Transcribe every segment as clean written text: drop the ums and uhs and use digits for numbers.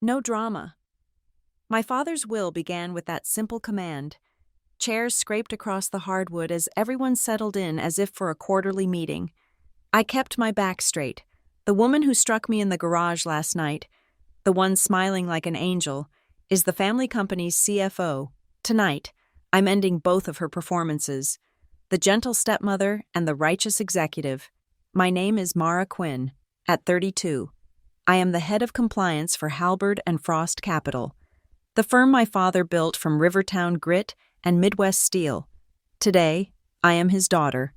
No drama. My father's will began with that simple command. Chairs scraped across the hardwood as everyone settled in as if for a quarterly meeting. I kept my back straight. The woman who struck me in the garage last night, the one smiling like an angel, is the family company's CFO. Tonight, I'm ending both of her performances. The gentle stepmother and the righteous executive. My name is Mara Quinn. At 32, I am the head of compliance for Halberd and Frost Capital, the firm my father built from Rivertown grit and Midwest steel. Today, I am his daughter,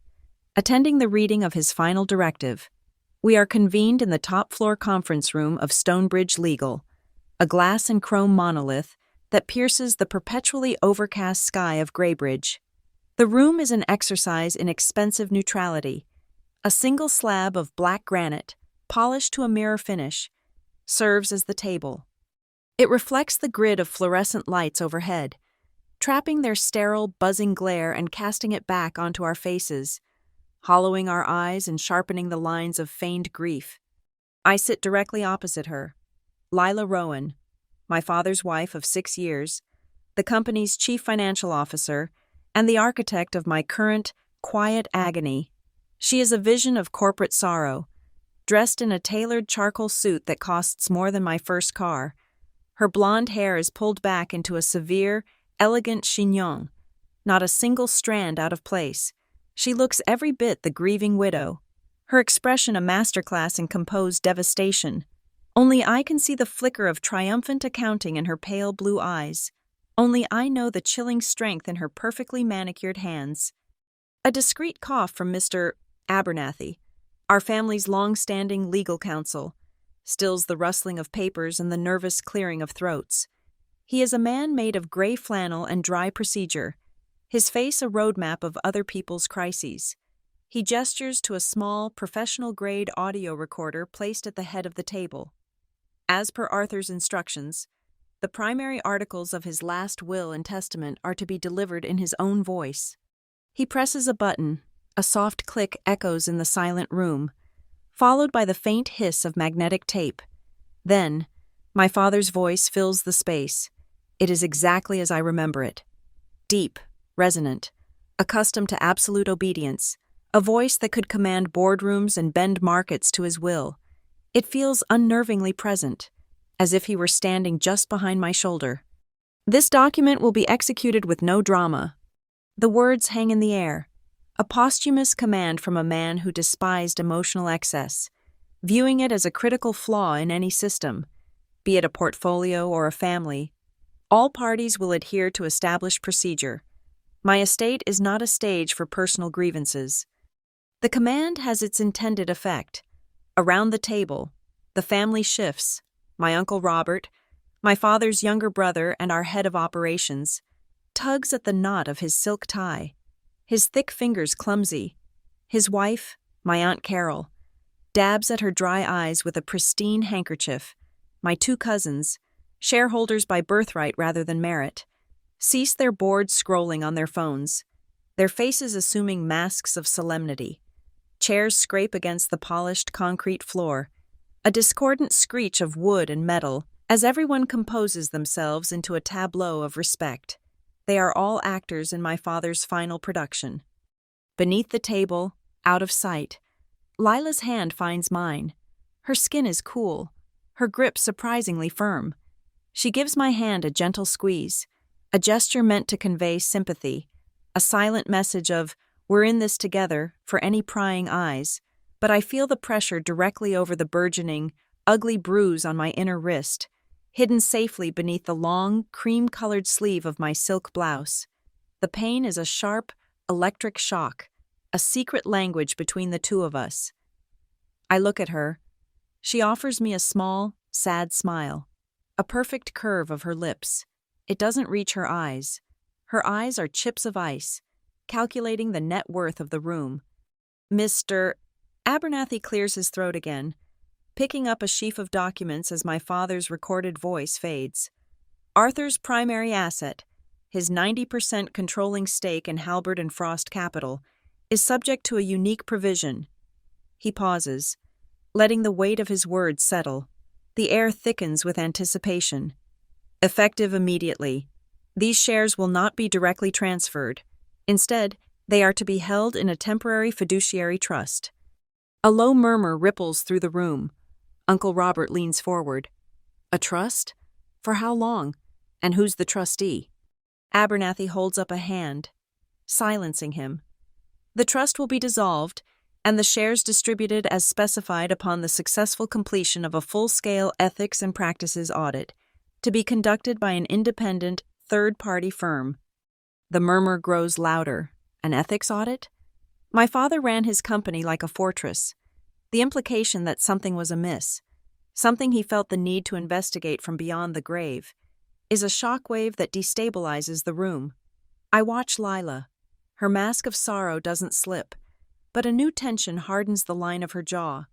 attending the reading of his final directive. We are convened in the top-floor conference room of Stonebridge Legal, a glass and chrome monolith that pierces the perpetually overcast sky of Graybridge. The room is an exercise in expensive neutrality. A single slab of black granite, polished to a mirror finish, serves as the table. It reflects the grid of fluorescent lights overhead, trapping their sterile, buzzing glare and casting it back onto our faces, hollowing our eyes and sharpening the lines of feigned grief. I sit directly opposite her, Lila Rowan, my father's wife of 6 years, the company's chief financial officer, and the architect of my current, quiet agony. She is a vision of corporate sorrow, dressed in a tailored charcoal suit that costs more than my first car. Her blonde hair is pulled back into a severe, elegant chignon, not a single strand out of place. She looks every bit the grieving widow, her expression a masterclass in composed devastation. Only I can see the flicker of triumphant accounting in her pale blue eyes. Only I know the chilling strength in her perfectly manicured hands. A discreet cough from Mr. Abernathy, our family's long-standing legal counsel, stills the rustling of papers and the nervous clearing of throats. He is a man made of gray flannel and dry procedure, his face a roadmap of other people's crises. He gestures to a small, professional-grade audio recorder placed at the head of the table. As per Arthur's instructions, the primary articles of his last will and testament are to be delivered in his own voice. He presses a button. A soft click echoes in the silent room, followed by the faint hiss of magnetic tape. Then, my father's voice fills the space. It is exactly as I remember it. Deep, resonant, accustomed to absolute obedience, a voice that could command boardrooms and bend markets to his will. It feels unnervingly present, as if he were standing just behind my shoulder. This document will be executed with no drama. The words hang in the air. A posthumous command from a man who despised emotional excess, viewing it as a critical flaw in any system, be it a portfolio or a family. All parties will adhere to established procedure. My estate is not a stage for personal grievances. The command has its intended effect. Around the table, the family shifts. My Uncle Robert, my father's younger brother and our head of operations, tugs at the knot of his silk tie, his thick fingers clumsy. His wife, my Aunt Carol, dabs at her dry eyes with a pristine handkerchief. My 2 cousins, shareholders by birthright rather than merit, cease their bored scrolling on their phones, their faces assuming masks of solemnity. Chairs scrape against the polished concrete floor, a discordant screech of wood and metal as everyone composes themselves into a tableau of respect. They are all actors in my father's final production. Beneath the table, out of sight, Lila's hand finds mine. Her skin is cool, her grip surprisingly firm. She gives my hand a gentle squeeze, a gesture meant to convey sympathy, a silent message of, "We're in this together," for any prying eyes, but I feel the pressure directly over the burgeoning, ugly bruise on my inner wrist, hidden safely beneath the long, cream-colored sleeve of my silk blouse. The pain is a sharp, electric shock, a secret language between the two of us. I look at her. She offers me a small, sad smile, a perfect curve of her lips. It doesn't reach her eyes. Her eyes are chips of ice, calculating the net worth of the room. Mr. Abernathy clears his throat again, picking up a sheaf of documents as my father's recorded voice fades. Arthur's primary asset, his 90% controlling stake in Halberd and Frost Capital, is subject to a unique provision. He pauses, letting the weight of his words settle. The air thickens with anticipation. Effective immediately. These shares will not be directly transferred. Instead, they are to be held in a temporary fiduciary trust. A low murmur ripples through the room. Uncle Robert leans forward. A trust? For how long? And who's the trustee? Abernathy holds up a hand, silencing him. The trust will be dissolved, and the shares distributed as specified upon the successful completion of a full-scale ethics and practices audit, to be conducted by an independent, third-party firm. The murmur grows louder. An ethics audit? My father ran his company like a fortress. The implication that something was amiss, something he felt the need to investigate from beyond the grave, is a shockwave that destabilizes the room. I watch Lila. Her mask of sorrow doesn't slip, but a new tension hardens the line of her jaw.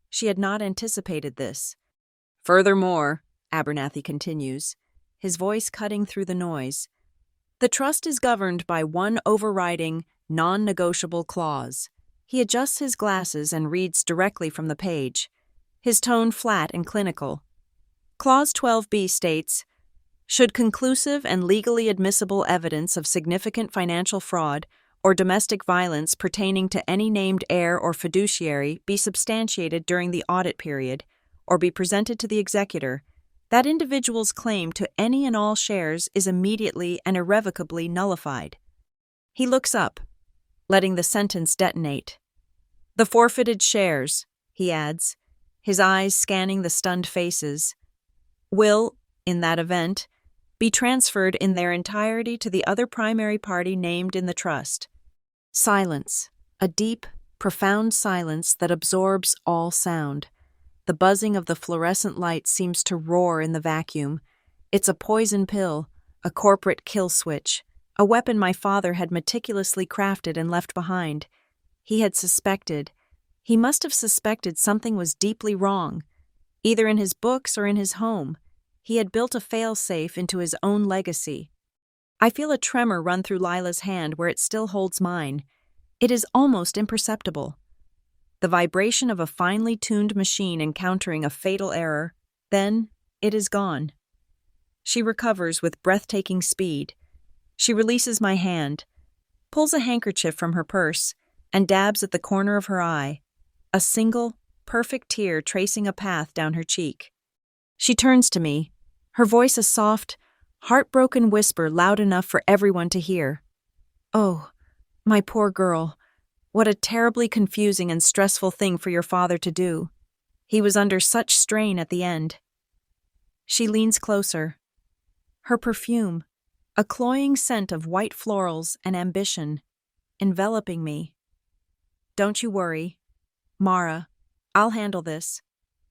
She had not anticipated this. Furthermore, Abernathy continues, his voice cutting through the noise, the trust is governed by one overriding, non-negotiable clause. He adjusts his glasses and reads directly from the page, his tone flat and clinical. Clause 12b states, should conclusive and legally admissible evidence of significant financial fraud or domestic violence pertaining to any named heir or fiduciary be substantiated during the audit period, or be presented to the executor, that individual's claim to any and all shares is immediately and irrevocably nullified. He looks up, letting the sentence detonate. The forfeited shares, he adds, his eyes scanning the stunned faces, will, in that event, be transferred in their entirety to the other primary party named in the trust. Silence, a deep, profound silence that absorbs all sound. The buzzing of the fluorescent light seems to roar in the vacuum. It's a poison pill, a corporate kill switch, a weapon my father had meticulously crafted and left behind. He must have suspected something was deeply wrong, either in his books or in his home. He had built a fail-safe into his own legacy. I feel a tremor run through Lila's hand where it still holds mine. It is almost imperceptible. The vibration of a finely tuned machine encountering a fatal error, then it is gone. She recovers with breathtaking speed. She releases my hand, pulls a handkerchief from her purse, and dabs at the corner of her eye, a single, perfect tear tracing a path down her cheek. She turns to me, her voice a soft, heartbroken whisper loud enough for everyone to hear. Oh, my poor girl, what a terribly confusing and stressful thing for your father to do. He was under such strain at the end. She leans closer. Her perfume, a cloying scent of white florals and ambition, enveloping me. Don't you worry. Mara, I'll handle this.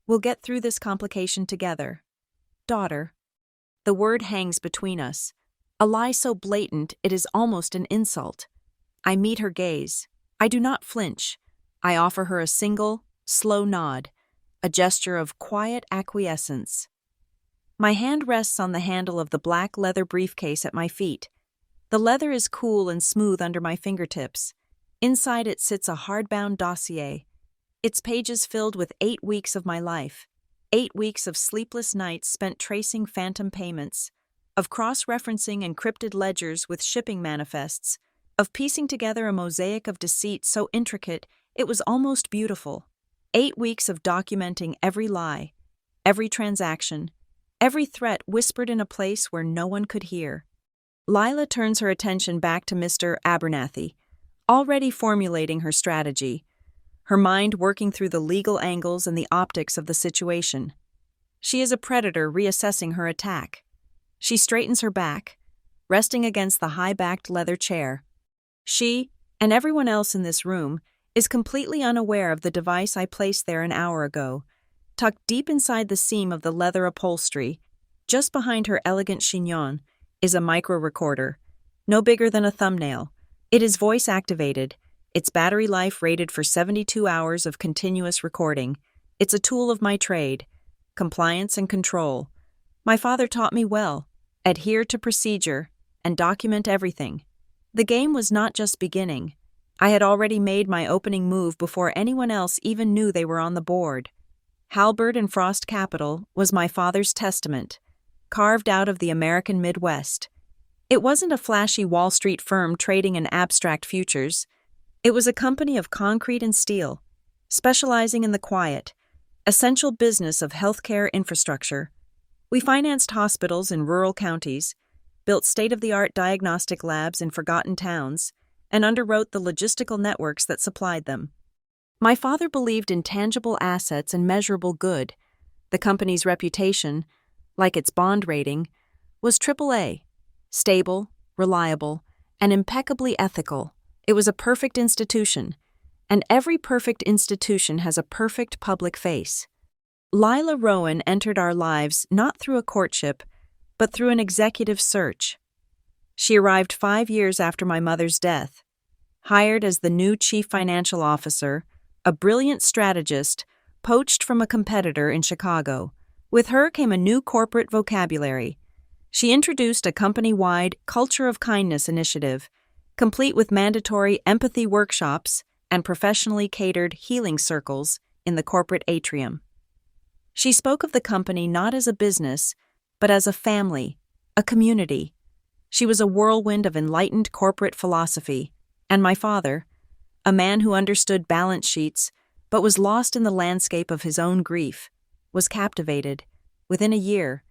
We'll get through this complication together. Daughter. The word hangs between us, a lie so blatant it is almost an insult. I meet her gaze. I do not flinch. I offer her a single, slow nod, a gesture of quiet acquiescence. My hand rests on the handle of the black leather briefcase at my feet. The leather is cool and smooth under my fingertips. Inside it sits a hardbound dossier, its pages filled with 8 weeks of my life. 8 weeks of sleepless nights spent tracing phantom payments, of cross-referencing encrypted ledgers with shipping manifests, of piecing together a mosaic of deceit so intricate it was almost beautiful. 8 weeks of documenting every lie, every transaction, every threat whispered in a place where no one could hear. Lila turns her attention back to Mr. Abernathy, already formulating her strategy, her mind working through the legal angles and the optics of the situation. She is a predator reassessing her attack. She straightens her back, resting against the high-backed leather chair. She, and everyone else in this room, is completely unaware of the device I placed there an hour ago. Tucked deep inside the seam of the leather upholstery, just behind her elegant chignon, is a micro-recorder, no bigger than a thumbnail. It is voice-activated, its battery life rated for 72 hours of continuous recording. It's a tool of my trade, compliance and control. My father taught me well, adhere to procedure, and document everything. The game was not just beginning. I had already made my opening move before anyone else even knew they were on the board. Halberd and Frost Capital was my father's testament, carved out of the American Midwest. It wasn't a flashy Wall Street firm trading in abstract futures. It was a company of concrete and steel, specializing in the quiet, essential business of healthcare infrastructure. We financed hospitals in rural counties, built state-of-the-art diagnostic labs in forgotten towns, and underwrote the logistical networks that supplied them. My father believed in tangible assets and measurable good. The company's reputation, like its bond rating, was AAA, stable, reliable, and impeccably ethical. It was a perfect institution, and every perfect institution has a perfect public face. Lila Rowan entered our lives not through a courtship, but through an executive search. She arrived 5 years after my mother's death, hired as the new chief financial officer, a brilliant strategist, poached from a competitor in Chicago. With her came a new corporate vocabulary. She introduced a company-wide Culture of Kindness initiative, complete with mandatory empathy workshops and professionally catered healing circles in the corporate atrium. She spoke of the company not as a business, but as a family, a community. She was a whirlwind of enlightened corporate philosophy, and my father, a man who understood balance sheets but was lost in the landscape of his own grief, was captivated. Within a year,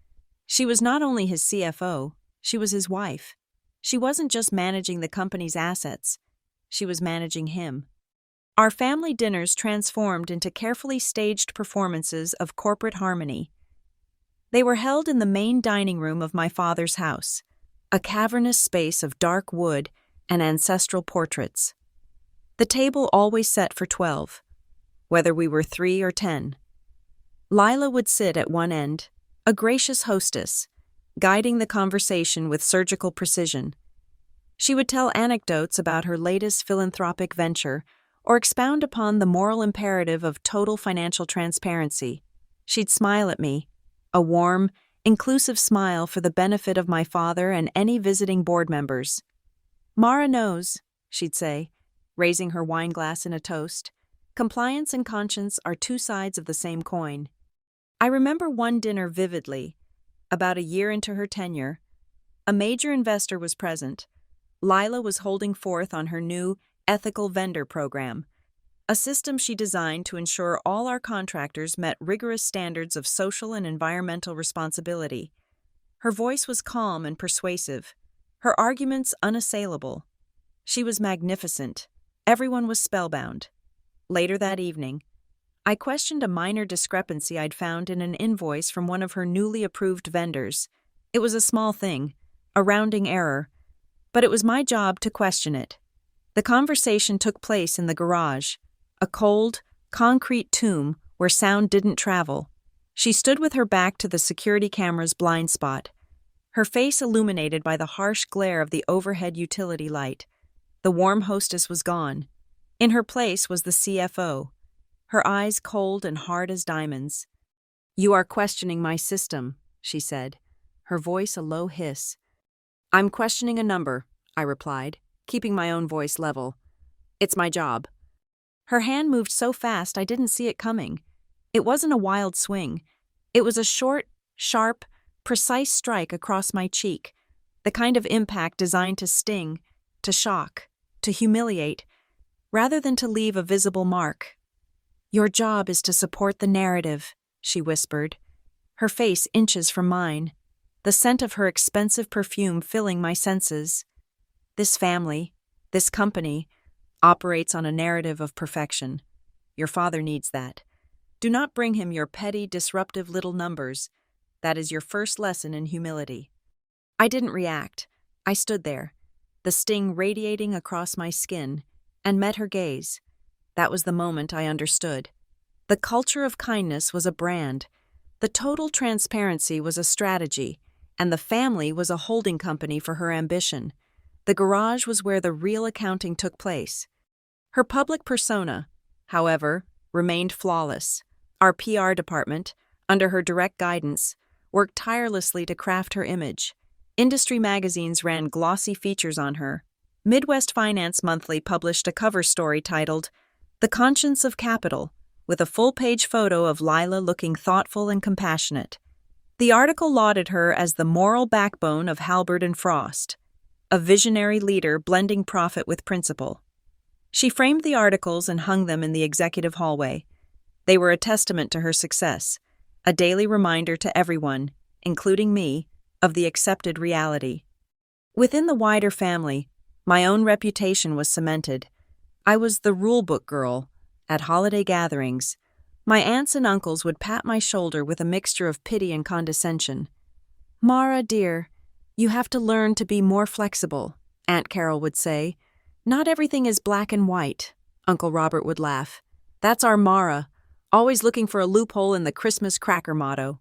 she was not only his CFO, she was his wife. She wasn't just managing the company's assets, she was managing him. Our family dinners transformed into carefully staged performances of corporate harmony. They were held in the main dining room of my father's house, a cavernous space of dark wood and ancestral portraits. The table always set for 12, whether we were 3 or 10. Lila would sit at one end, a gracious hostess, guiding the conversation with surgical precision. She would tell anecdotes about her latest philanthropic venture or expound upon the moral imperative of total financial transparency. She'd smile at me, a warm, inclusive smile for the benefit of my father and any visiting board members. "Mara knows," she'd say, raising her wine glass in a toast. "Compliance and conscience are two sides of the same coin." I remember one dinner vividly. About a year into her tenure, a major investor was present. Lila was holding forth on her new ethical vendor program, a system she designed to ensure all our contractors met rigorous standards of social and environmental responsibility. Her voice was calm and persuasive, her arguments unassailable. She was magnificent. Everyone was spellbound. Later that evening, I questioned a minor discrepancy I'd found in an invoice from one of her newly approved vendors. It was a small thing, a rounding error, but it was my job to question it. The conversation took place in the garage, a cold, concrete tomb where sound didn't travel. She stood with her back to the security camera's blind spot, her face illuminated by the harsh glare of the overhead utility light. The warm hostess was gone. In her place was the CFO, her eyes cold and hard as diamonds. "You are questioning my system," she said, her voice a low hiss. "I'm questioning a number," I replied, keeping my own voice level. "It's my job." Her hand moved so fast I didn't see it coming. It wasn't a wild swing. It was a short, sharp, precise strike across my cheek, the kind of impact designed to sting, to shock, to humiliate, rather than to leave a visible mark. "Your job is to support the narrative," she whispered, her face inches from mine, the scent of her expensive perfume filling my senses. "This family, this company, operates on a narrative of perfection. Your father needs that. Do not bring him your petty, disruptive little numbers. That is your first lesson in humility." I didn't react. I stood there, the sting radiating across my skin, and met her gaze. That was the moment I understood. The culture of kindness was a brand, the total transparency was a strategy, and the family was a holding company for her ambition. The garage was where the real accounting took place. Her public persona, however, remained flawless. Our PR department, under her direct guidance, worked tirelessly to craft her image. Industry magazines ran glossy features on her. Midwest Finance Monthly published a cover story titled "The Conscience of Capital," with a full-page photo of Lila looking thoughtful and compassionate. The article lauded her as the moral backbone of Halberd and Frost, a visionary leader blending profit with principle. She framed the articles and hung them in the executive hallway. They were a testament to her success, a daily reminder to everyone, including me, of the accepted reality. Within the wider family, my own reputation was cemented. I was the rulebook girl. At holiday gatherings, my aunts and uncles would pat my shoulder with a mixture of pity and condescension. "Mara, dear, you have to learn to be more flexible," Aunt Carol would say. "Not everything is black and white," Uncle Robert would laugh. "That's our Mara, always looking for a loophole in the Christmas cracker motto."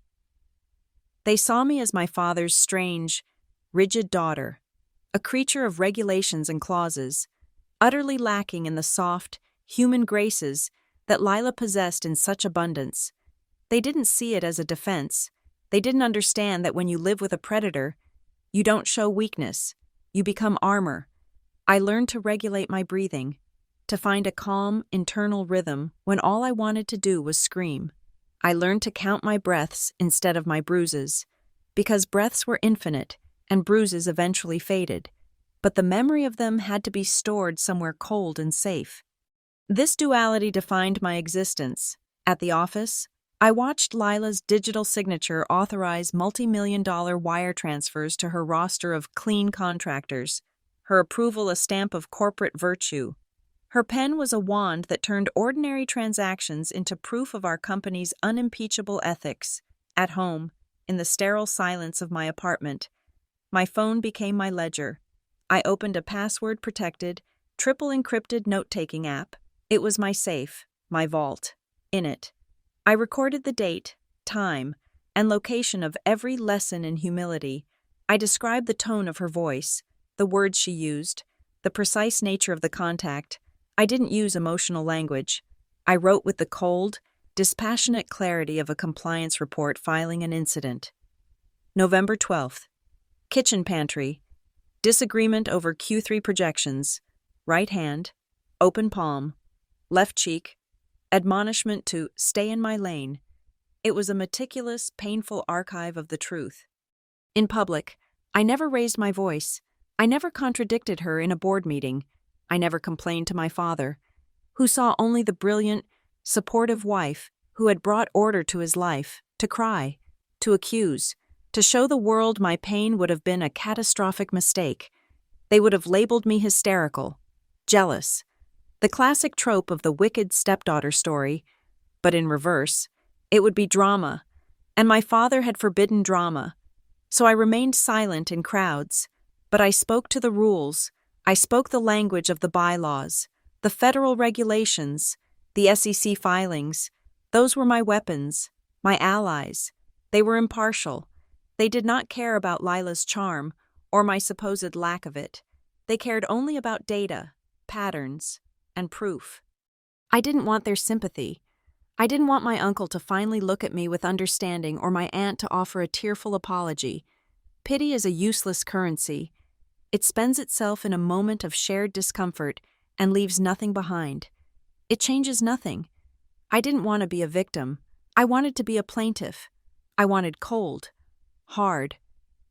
They saw me as my father's strange, rigid daughter, a creature of regulations and clauses, utterly lacking in the soft, human graces that Lila possessed in such abundance. They didn't see it as a defense. They didn't understand that when you live with a predator, you don't show weakness, you become armor. I learned to regulate my breathing, to find a calm, internal rhythm when all I wanted to do was scream. I learned to count my breaths instead of my bruises, because breaths were infinite and bruises eventually faded, but the memory of them had to be stored somewhere cold and safe. This duality defined my existence. At the office, I watched Lila's digital signature authorize multi-million-dollar wire transfers to her roster of clean contractors, her approval a stamp of corporate virtue. Her pen was a wand that turned ordinary transactions into proof of our company's unimpeachable ethics. At home, in the sterile silence of my apartment, my phone became my ledger. I opened a password-protected, triple-encrypted note-taking app. It was my safe, my vault. In it, I recorded the date, time, and location of every lesson in humility. I described the tone of her voice, the words she used, the precise nature of the contact. I didn't use emotional language. I wrote with the cold, dispassionate clarity of a compliance report filing an incident. November 12th. Kitchen pantry. Disagreement over Q3 projections. Right hand. Open palm. Left cheek. Admonishment to stay in my lane. It was a meticulous, painful archive of the truth. In public, I never raised my voice. I never contradicted her in a board meeting. I never complained to my father, who saw only the brilliant, supportive wife who had brought order to his life, to cry, to accuse, to show the world my pain would have been a catastrophic mistake. They would have labeled me hysterical, jealous, the classic trope of the wicked stepdaughter story, but in reverse, it would be drama, and my father had forbidden drama. So I remained silent in crowds, but I spoke to the rules. I spoke the language of the bylaws, the federal regulations, the SEC filings. Those were my weapons, my allies. They were impartial. They did not care about Lila's charm or my supposed lack of it. They cared only about data, patterns, and proof. I didn't want their sympathy. I didn't want my uncle to finally look at me with understanding or my aunt to offer a tearful apology. Pity is a useless currency. It spends itself in a moment of shared discomfort and leaves nothing behind. It changes nothing. I didn't want to be a victim. I wanted to be a plaintiff. I wanted cold, hard,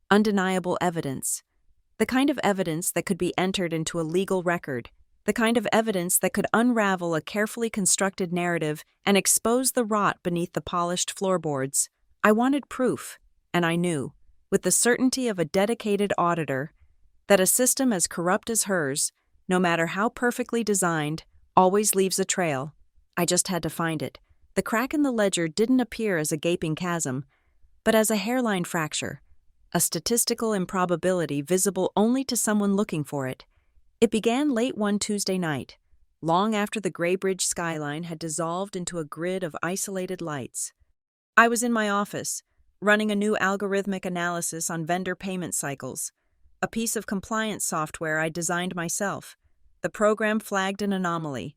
undeniable evidence. The kind of evidence that could be entered into a legal record. The kind of evidence that could unravel a carefully constructed narrative and expose the rot beneath the polished floorboards. I wanted proof, and I knew, with the certainty of a dedicated auditor, that a system as corrupt as hers, no matter how perfectly designed, always leaves a trail. I just had to find it. The crack in the ledger didn't appear as a gaping chasm, but as a hairline fracture, a statistical improbability visible only to someone looking for it. It began late one Tuesday night, long after the Graybridge skyline had dissolved into a grid of isolated lights. I was in my office, running a new algorithmic analysis on vendor payment cycles, a piece of compliance software I designed myself. The program flagged an anomaly,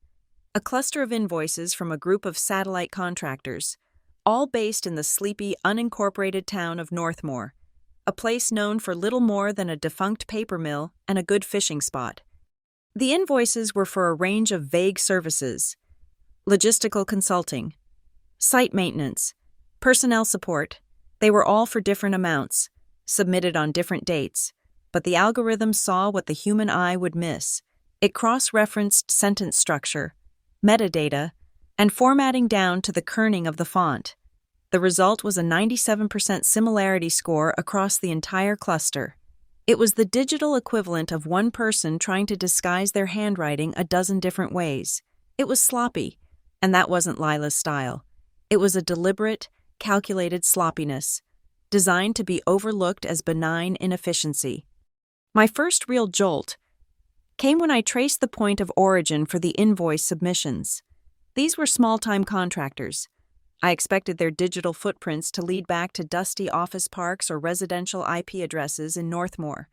a cluster of invoices from a group of satellite contractors, all based in the sleepy, unincorporated town of Northmore, a place known for little more than a defunct paper mill and a good fishing spot. The invoices were for a range of vague services: logistical consulting, site maintenance, personnel support. They were all for different amounts, submitted on different dates, but the algorithm saw what the human eye would miss. It cross-referenced sentence structure, metadata, and formatting down to the kerning of the font. The result was a 97% similarity score across the entire cluster. It was the digital equivalent of one person trying to disguise their handwriting a dozen different ways. It was sloppy, and that wasn't Lila's style. It was a deliberate, calculated sloppiness, designed to be overlooked as benign inefficiency. My first real jolt came when I traced the point of origin for the invoice submissions. These were small-time contractors. I expected their digital footprints to lead back to dusty office parks or residential IP addresses in Northmore.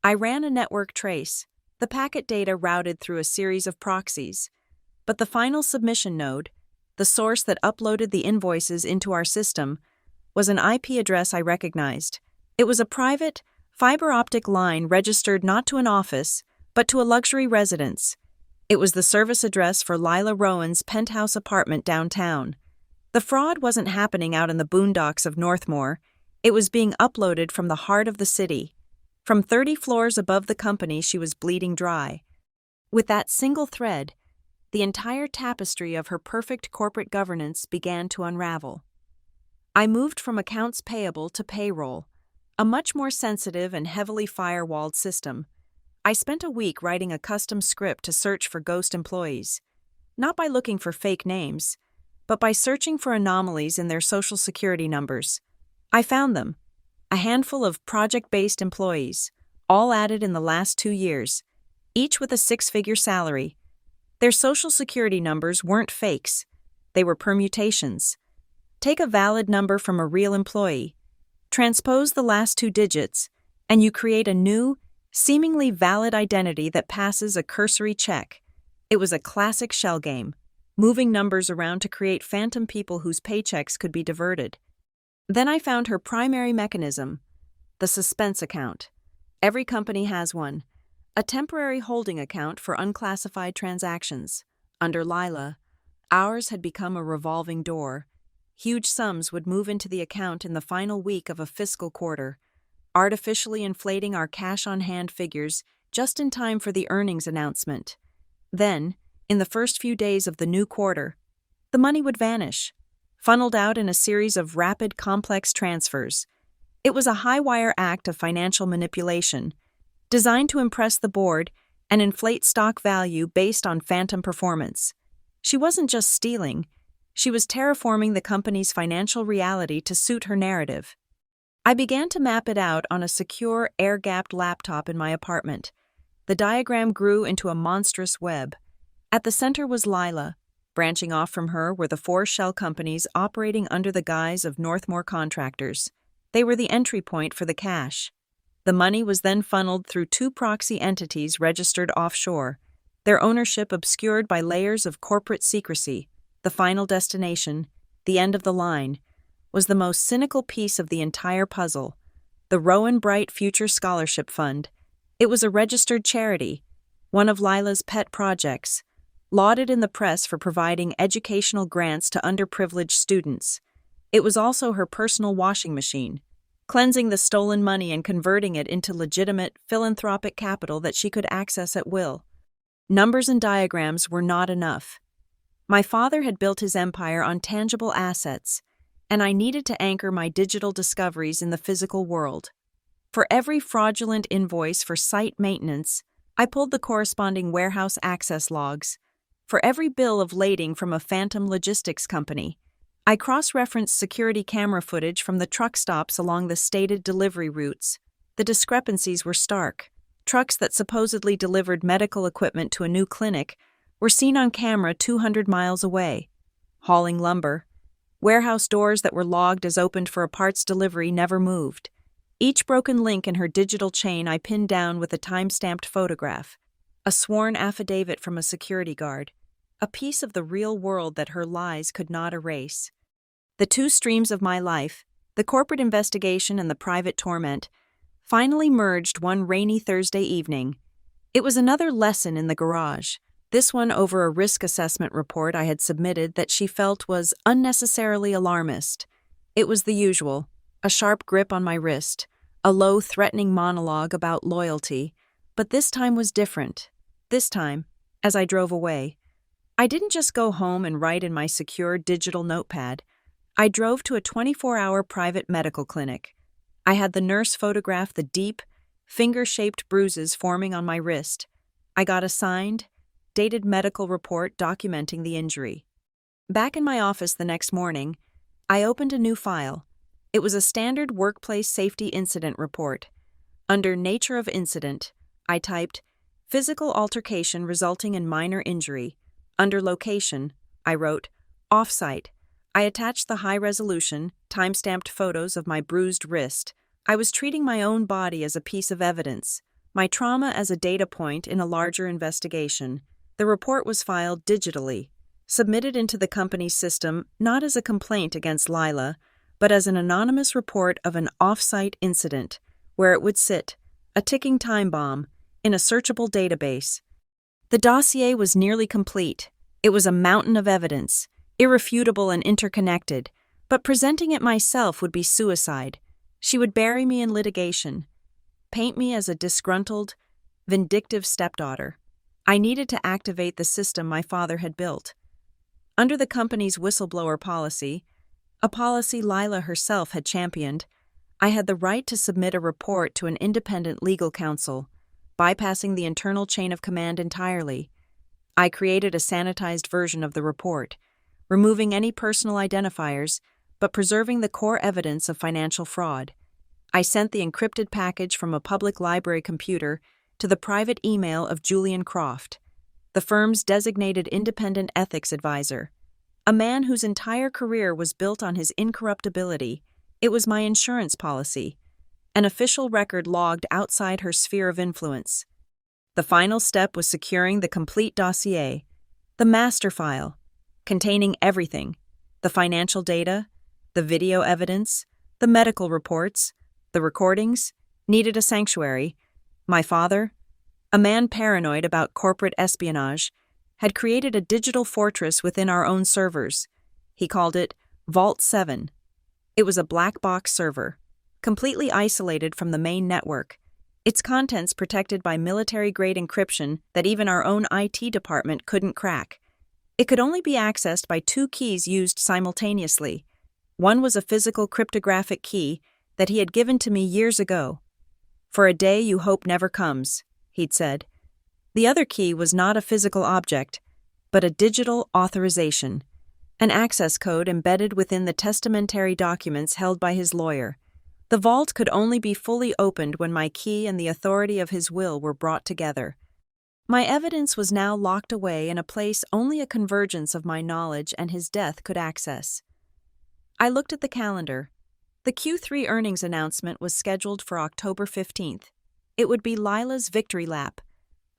I ran a network trace, the packet data routed through a series of proxies, but the final submission node, the source that uploaded the invoices into our system, was an IP address I recognized. It was a private, fiber optic line registered not to an office, but to a luxury residence. It was the service address for Lila Rowan's penthouse apartment downtown. The fraud wasn't happening out in the boondocks of Northmore. It was being uploaded from the heart of the city. From 30 floors above the company, she was bleeding dry. With that single thread, the entire tapestry of her perfect corporate governance began to unravel. I moved from accounts payable to payroll, a much more sensitive and heavily firewalled system. I spent a week writing a custom script to search for ghost employees, not by looking for fake names, but by searching for anomalies in their social security numbers. I found them, a handful of project-based employees, all added in the last 2 years, each with a 6-figure salary. Their social security numbers weren't fakes, they were permutations. Take a valid number from a real employee, transpose the last 2 digits, and you create a new, seemingly valid identity that passes a cursory check. It was a classic shell game, moving numbers around to create phantom people whose paychecks could be diverted. Then I found her primary mechanism, the suspense account. Every company has one, a temporary holding account for unclassified transactions. Under Lila, ours had become a revolving door. Huge sums would move into the account in the final week of a fiscal quarter, artificially inflating our cash-on-hand figures just in time for the earnings announcement. Then, in the first few days of the new quarter, the money would vanish, funneled out in a series of rapid, complex transfers. It was a high-wire act of financial manipulation, designed to impress the board and inflate stock value based on phantom performance. She wasn't just stealing, she was terraforming the company's financial reality to suit her narrative. I began to map it out on a secure, air-gapped laptop in my apartment. The diagram grew into a monstrous web. At the center was Lila. Branching off from her were the 4 shell companies operating under the guise of Northmore contractors. They were the entry point for the cash. The money was then funneled through 2 proxy entities registered offshore, their ownership obscured by layers of corporate secrecy. The final destination, the end of the line, was the most cynical piece of the entire puzzle, the Rowan Bright Future Scholarship Fund. It was a registered charity, one of Lila's pet projects, lauded in the press for providing educational grants to underprivileged students. It was also her personal washing machine, cleansing the stolen money and converting it into legitimate, philanthropic capital that she could access at will. Numbers and diagrams were not enough. My father had built his empire on tangible assets, and I needed to anchor my digital discoveries in the physical world. For every fraudulent invoice for site maintenance, I pulled the corresponding warehouse access logs. For every bill of lading from a phantom logistics company, I cross-referenced security camera footage from the truck stops along the stated delivery routes. The discrepancies were stark. Trucks that supposedly delivered medical equipment to a new clinic were seen on camera 200 miles away, hauling lumber. Warehouse doors that were logged as opened for a parts delivery never moved. Each broken link in her digital chain I pinned down with a time-stamped photograph, a sworn affidavit from a security guard, a piece of the real world that her lies could not erase. The 2 streams of my life, the corporate investigation and the private torment, finally merged one rainy Thursday evening. It was another lesson in the garage, This one over a risk assessment report I had submitted that she felt was unnecessarily alarmist. It was the usual, a sharp grip on my wrist, a low, threatening monologue about loyalty, but this time was different. This time, as I drove away, I didn't just go home and write in my secure digital notepad. I drove to a 24-hour private medical clinic. I had the nurse photograph the deep, finger-shaped bruises forming on my wrist. I got a signed, dated medical report documenting the injury. Back in my office the next morning, I opened a new file. It was a standard workplace safety incident report. Under Nature of Incident, I typed, "Physical altercation resulting in minor injury." Under Location, I wrote, "Off-site." I attached the high-resolution, time-stamped photos of my bruised wrist. I was treating my own body as a piece of evidence, my trauma as a data point in a larger investigation. The report was filed digitally, submitted into the company's system not as a complaint against Lila, but as an anonymous report of an off-site incident, where it would sit, a ticking time bomb, in a searchable database. The dossier was nearly complete. It was a mountain of evidence, irrefutable and interconnected, but presenting it myself would be suicide. She would bury me in litigation, paint me as a disgruntled, vindictive stepdaughter. I needed to activate the system my father had built. Under the company's whistleblower policy, a policy Lila herself had championed, I had the right to submit a report to an independent legal counsel, bypassing the internal chain of command entirely. I created a sanitized version of the report, removing any personal identifiers, but preserving the core evidence of financial fraud. I sent the encrypted package from a public library computer to the private email of Julian Croft, the firm's designated independent ethics advisor, a man whose entire career was built on his incorruptibility. It was my insurance policy, an official record logged outside her sphere of influence. The final step was securing the complete dossier, the master file, containing everything, the financial data, the video evidence, the medical reports, the recordings, needed a sanctuary. My father, a man paranoid about corporate espionage, had created a digital fortress within our own servers. He called it Vault 7. It was a black box server, completely isolated from the main network, its contents protected by military-grade encryption that even our own IT department couldn't crack. It could only be accessed by two keys used simultaneously. One was a physical cryptographic key that he had given to me years ago. "For a day you hope never comes," he'd said. The other key was not a physical object, but a digital authorization, an access code embedded within the testamentary documents held by his lawyer. The vault could only be fully opened when my key and the authority of his will were brought together. My evidence was now locked away in a place only a convergence of my knowledge and his death could access. I looked at the calendar. The Q3 earnings announcement was scheduled for October 15th. It would be Lila's victory lap,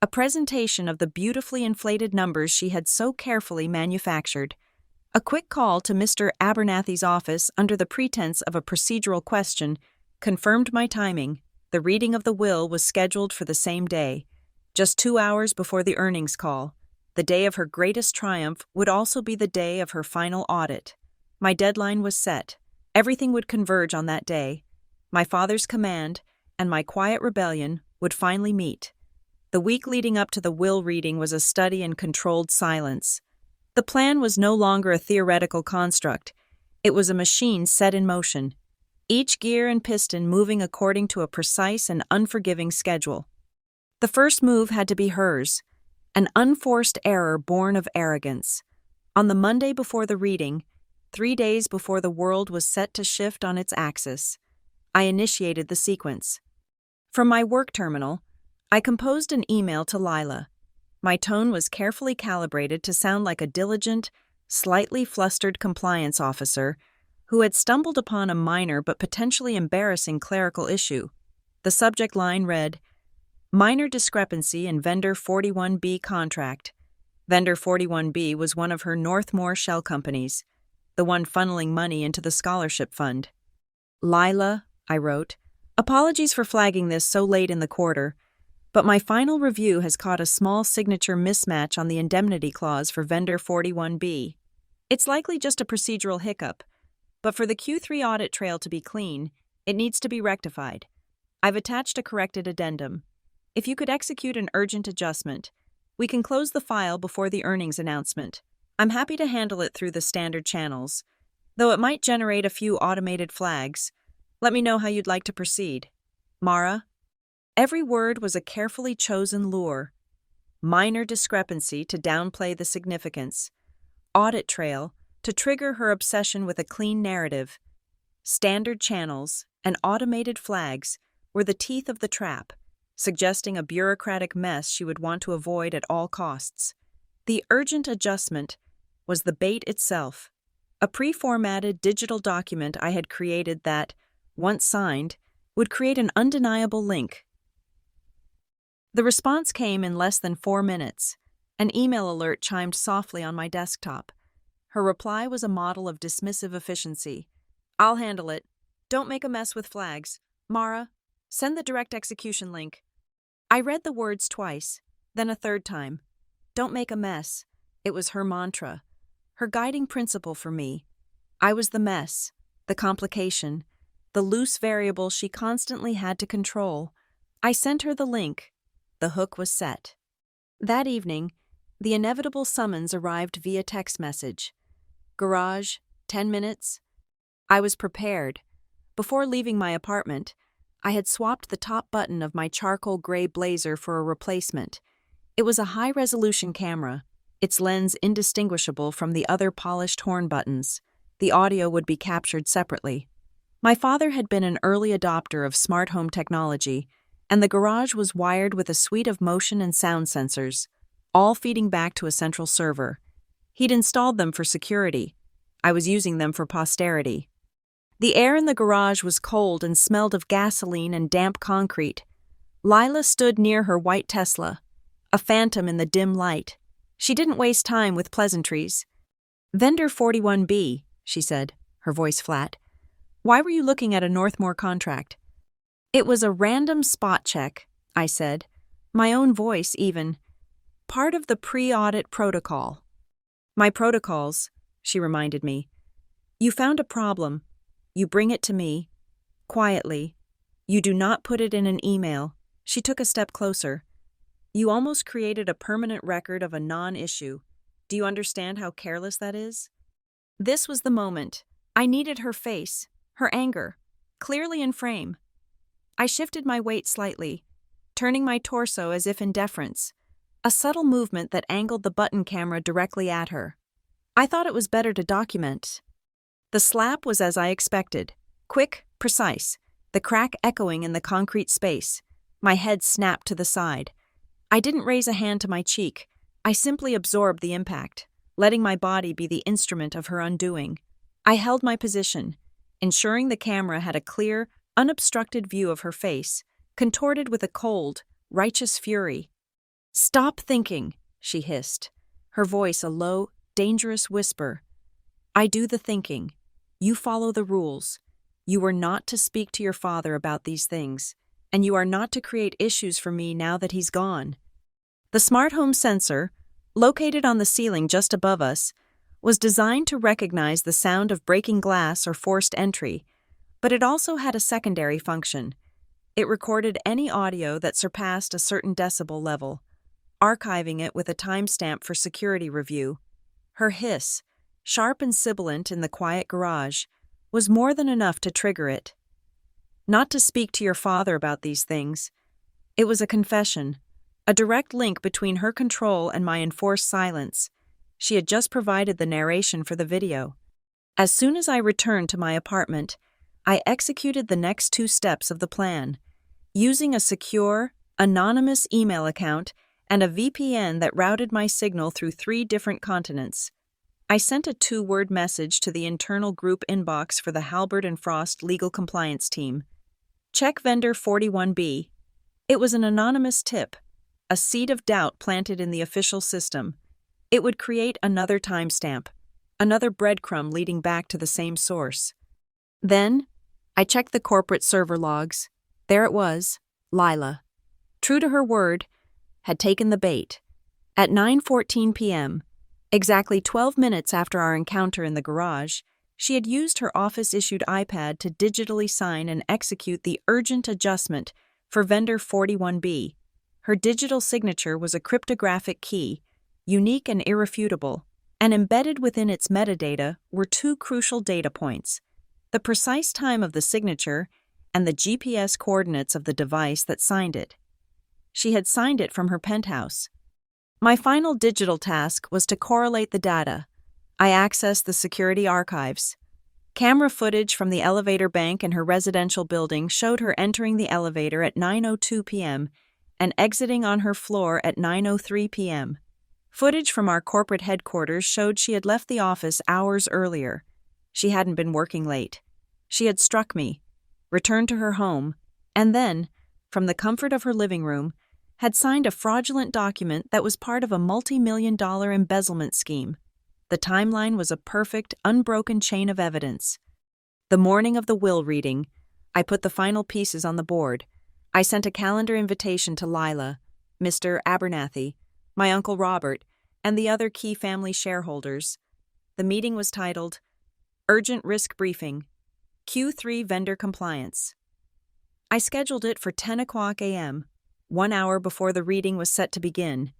a presentation of the beautifully inflated numbers she had so carefully manufactured. A quick call to Mr. Abernathy's office under the pretense of a procedural question confirmed my timing. The reading of the will was scheduled for the same day. Just 2 hours before the earnings call, the day of her greatest triumph would also be the day of her final audit. My deadline was set. Everything would converge on that day. My father's command and my quiet rebellion would finally meet. The week leading up to the will reading was a study in controlled silence. The plan was no longer a theoretical construct. It was a machine set in motion, each gear and piston moving according to a precise and unforgiving schedule. The first move had to be hers, an unforced error born of arrogance. On the Monday before the reading, 3 days before the world was set to shift on its axis, I initiated the sequence. From my work terminal, I composed an email to Lila. My tone was carefully calibrated to sound like a diligent, slightly flustered compliance officer who had stumbled upon a minor but potentially embarrassing clerical issue. The subject line read, "Minor discrepancy in Vendor 41B contract." Vendor 41B was one of her Northmore shell companies, the one funneling money into the scholarship fund. "Lila," I wrote, "apologies for flagging this so late in the quarter, But my final review has caught a small signature mismatch on the indemnity clause for vendor 41B. It's likely just a procedural hiccup, but for the Q3 audit trail to be clean, it needs to be rectified. I've attached a corrected addendum. If you could execute an urgent adjustment, we can close the file before the earnings announcement. I'm happy to handle it through the standard channels, though it might generate a few automated flags. Let me know how you'd like to proceed. Mara? Every word was a carefully chosen lure. Minor discrepancy to downplay the significance. Audit trail to trigger her obsession with a clean narrative. Standard channels and automated flags were the teeth of the trap, suggesting a bureaucratic mess she would want to avoid at all costs. The urgent adjustment was the bait itself, a pre-formatted digital document I had created that, once signed, would create an undeniable link. The response came in less than 4 minutes. An email alert chimed softly on my desktop. Her reply was a model of dismissive efficiency. I'll handle it. Don't make a mess with flags. Mara, send the direct execution link. I read the words twice, then a third time. Don't make a mess. It was her mantra, her guiding principle for me. I was the mess, the complication, the loose variable she constantly had to control. I sent her the link. The hook was set. That evening, the inevitable summons arrived via text message. Garage, 10 minutes. I was prepared. Before leaving my apartment, I had swapped the top button of my charcoal gray blazer for a replacement. It was a high-resolution camera, its lens indistinguishable from the other polished horn buttons. The audio would be captured separately. My father had been an early adopter of smart home technology, and the garage was wired with a suite of motion and sound sensors, all feeding back to a central server. He'd installed them for security. I was using them for posterity. The air in the garage was cold and smelled of gasoline and damp concrete. Lila stood near her white Tesla, a phantom in the dim light. She didn't waste time with pleasantries. "Vendor 41B, she said, her voice flat. "Why were you looking at a Northmore contract?" "It was a random spot check," I said. My own voice, even. "Part of the pre-audit protocol." "My protocols," she reminded me. "You found a problem. You bring it to me. Quietly. You do not put it in an email." She took a step closer. "You almost created a permanent record of a non-issue. Do you understand how careless that is?" This was the moment. I needed her face, her anger, clearly in frame. I shifted my weight slightly, turning my torso as if in deference, a subtle movement that angled the button camera directly at her. I thought it was better to document. The slap was as I expected, quick, precise, the crack echoing in the concrete space. My head snapped to the side. I didn't raise a hand to my cheek. I simply absorbed the impact, letting my body be the instrument of her undoing. I held my position, ensuring the camera had a clear, unobstructed view of her face, contorted with a cold, righteous fury. "Stop thinking," she hissed, her voice a low, dangerous whisper. "I do the thinking. You follow the rules. You are not to speak to your father about these things, and you are not to create issues for me now that he's gone." The smart home sensor, located on the ceiling just above us, was designed to recognize the sound of breaking glass or forced entry, but it also had a secondary function. It recorded any audio that surpassed a certain decibel level, archiving it with a timestamp for security review. Her hiss, sharp and sibilant in the quiet garage, was more than enough to trigger it. Not to speak to your father about these things. It was a confession, a direct link between her control and my enforced silence. She had just provided the narration for the video. As soon as I returned to my apartment, I executed the next 2 steps of the plan, using a secure, anonymous email account and a VPN that routed my signal through 3 different continents. I sent a 2-word message to the internal group inbox for the Halbert and Frost legal compliance team. "Check vendor 41B. It was an anonymous tip, a seed of doubt planted in the official system. It would create another timestamp, another breadcrumb leading back to the same source. Then, I checked the corporate server logs. There it was, Lila. true to her word, had taken the bait. At 9:14 p.m., exactly 12 minutes after our encounter in the garage, she had used her office-issued iPad to digitally sign and execute the urgent adjustment for vendor 41B. Her digital signature was a cryptographic key, unique and irrefutable, and embedded within its metadata were two crucial data points: the precise time of the signature and the GPS coordinates of the device that signed it. She had signed it from her penthouse. My final digital task was to correlate the data. I accessed the security archives. Camera footage from the elevator bank in her residential building showed her entering the elevator at 9:02 p.m. and exiting on her floor at 9:03 p.m. Footage from our corporate headquarters showed she had left the office hours earlier. She hadn't been working late. She had struck me, returned to her home, and then, from the comfort of her living room, had signed a fraudulent document that was part of a multi-million-dollar embezzlement scheme. The timeline was a perfect, unbroken chain of evidence. The morning of the will reading, I put the final pieces on the board. I sent a calendar invitation to Lila, Mr. Abernathy, my Uncle Robert, and the other key family shareholders. The meeting was titled, Urgent Risk Briefing, Q3 Vendor Compliance. I scheduled it for 10 o'clock a.m., 1 hour before the reading was set to begin.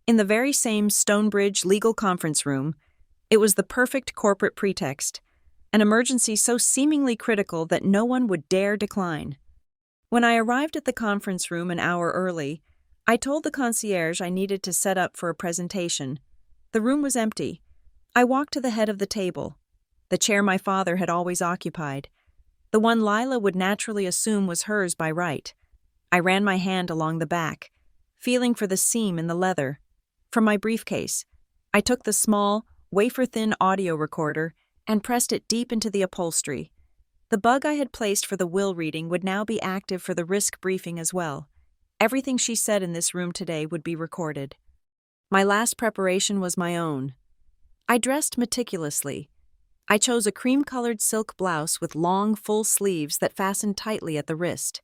In the very same Stonebridge legal conference room, it was the perfect corporate pretext, an emergency so seemingly critical that no one would dare decline. When I arrived at the conference room an hour early, I told the concierge I needed to set up for a presentation. The room was empty. I walked to the head of the table, the chair my father had always occupied, the one Lila would naturally assume was hers by right. I ran my hand along the back, feeling for the seam in the leather. From my briefcase, I took the small, wafer-thin audio recorder and pressed it deep into the upholstery. The bug I had placed for the will reading would now be active for the risk briefing as well. Everything she said in this room today would be recorded. My last preparation was my own. I dressed meticulously. I chose a cream-colored silk blouse with long, full sleeves that fastened tightly at the wrist.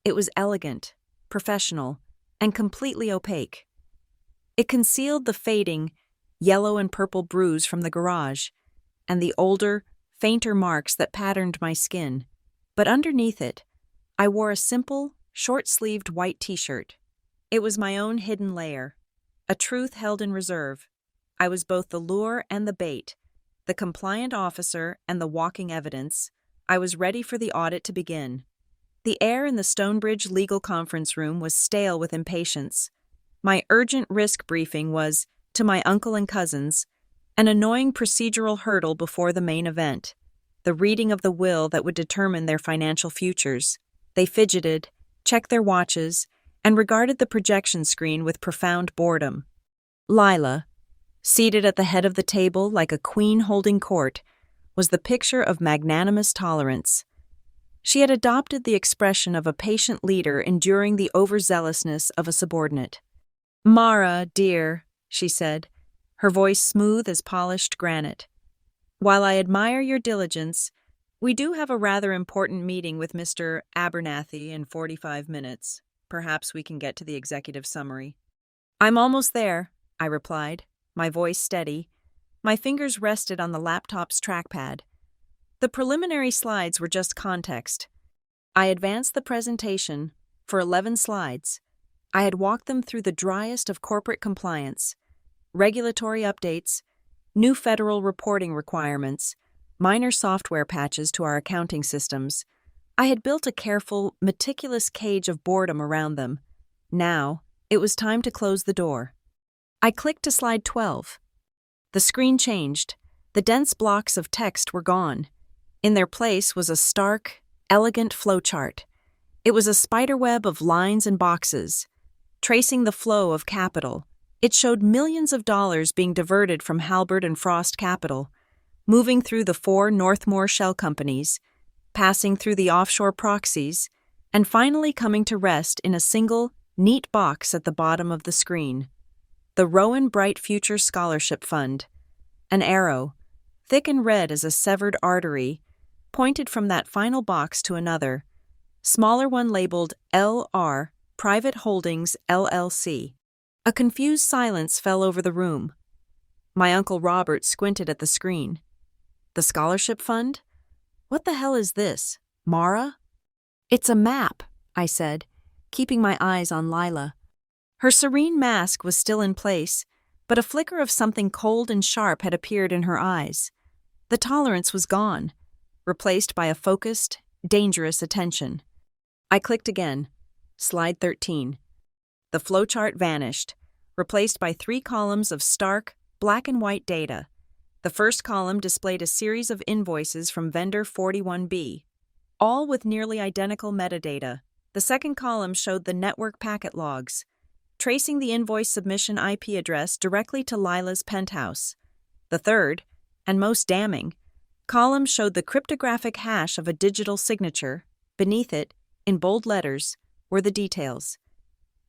It was elegant, professional, and completely opaque. It concealed the fading, yellow and purple bruise from the garage, and the older, fainter marks that patterned my skin. But underneath it, I wore a simple, short-sleeved white t-shirt. It was my own hidden layer, a truth held in reserve. I was both the lure and the bait, the compliant officer and the walking evidence. I was ready for the audit to begin. The air in the Stonebridge legal conference room was stale with impatience. My urgent risk briefing was, to my uncle and cousins, an annoying procedural hurdle before the main event, the reading of the will that would determine their financial futures. They fidgeted, checked their watches, and regarded the projection screen with profound boredom. Lila, seated at the head of the table like a queen holding court, was the picture of magnanimous tolerance. She had adopted the expression of a patient leader enduring the overzealousness of a subordinate. "Mara, dear," she said, her voice smooth as polished granite. "While I admire your diligence, we do have a rather important meeting with Mr. Abernathy in 45 minutes. Perhaps we can get to the executive summary." "I'm almost there," I replied, my voice steady. My fingers rested on the laptop's trackpad. The preliminary slides were just context. I advanced the presentation for 11 slides. I had walked them through the driest of corporate compliance, regulatory updates, new federal reporting requirements, minor software patches to our accounting systems. I had built a careful, meticulous cage of boredom around them. Now, it was time to close the door. I clicked to slide 12. The screen changed. The dense blocks of text were gone. In their place was a stark, elegant flowchart. It was a spiderweb of lines and boxes, tracing the flow of capital. It showed millions of dollars being diverted from Halbert and Frost Capital, moving through the 4 Northmore shell companies, passing through the offshore proxies, and finally coming to rest in a single, neat box at the bottom of the screen. The Rowan Bright Future Scholarship Fund. An arrow, thick and red as a severed artery, pointed from that final box to another, smaller one labeled L.R. Private Holdings, LLC. A confused silence fell over the room. My Uncle Robert squinted at the screen. The scholarship fund? What the hell is this, Mara? It's a map, I said, keeping my eyes on Lila. Her serene mask was still in place, but a flicker of something cold and sharp had appeared in her eyes. The tolerance was gone, replaced by a focused, dangerous attention. I clicked again. Slide 13. The flowchart vanished, replaced by 3 columns of stark, black and white data. The first column displayed a series of invoices from vendor 41B, all with nearly identical metadata. The second column showed the network packet logs, tracing the invoice submission IP address directly to Lila's penthouse. The third, and most damning, column showed the cryptographic hash of a digital signature. Beneath it, in bold letters, were the details.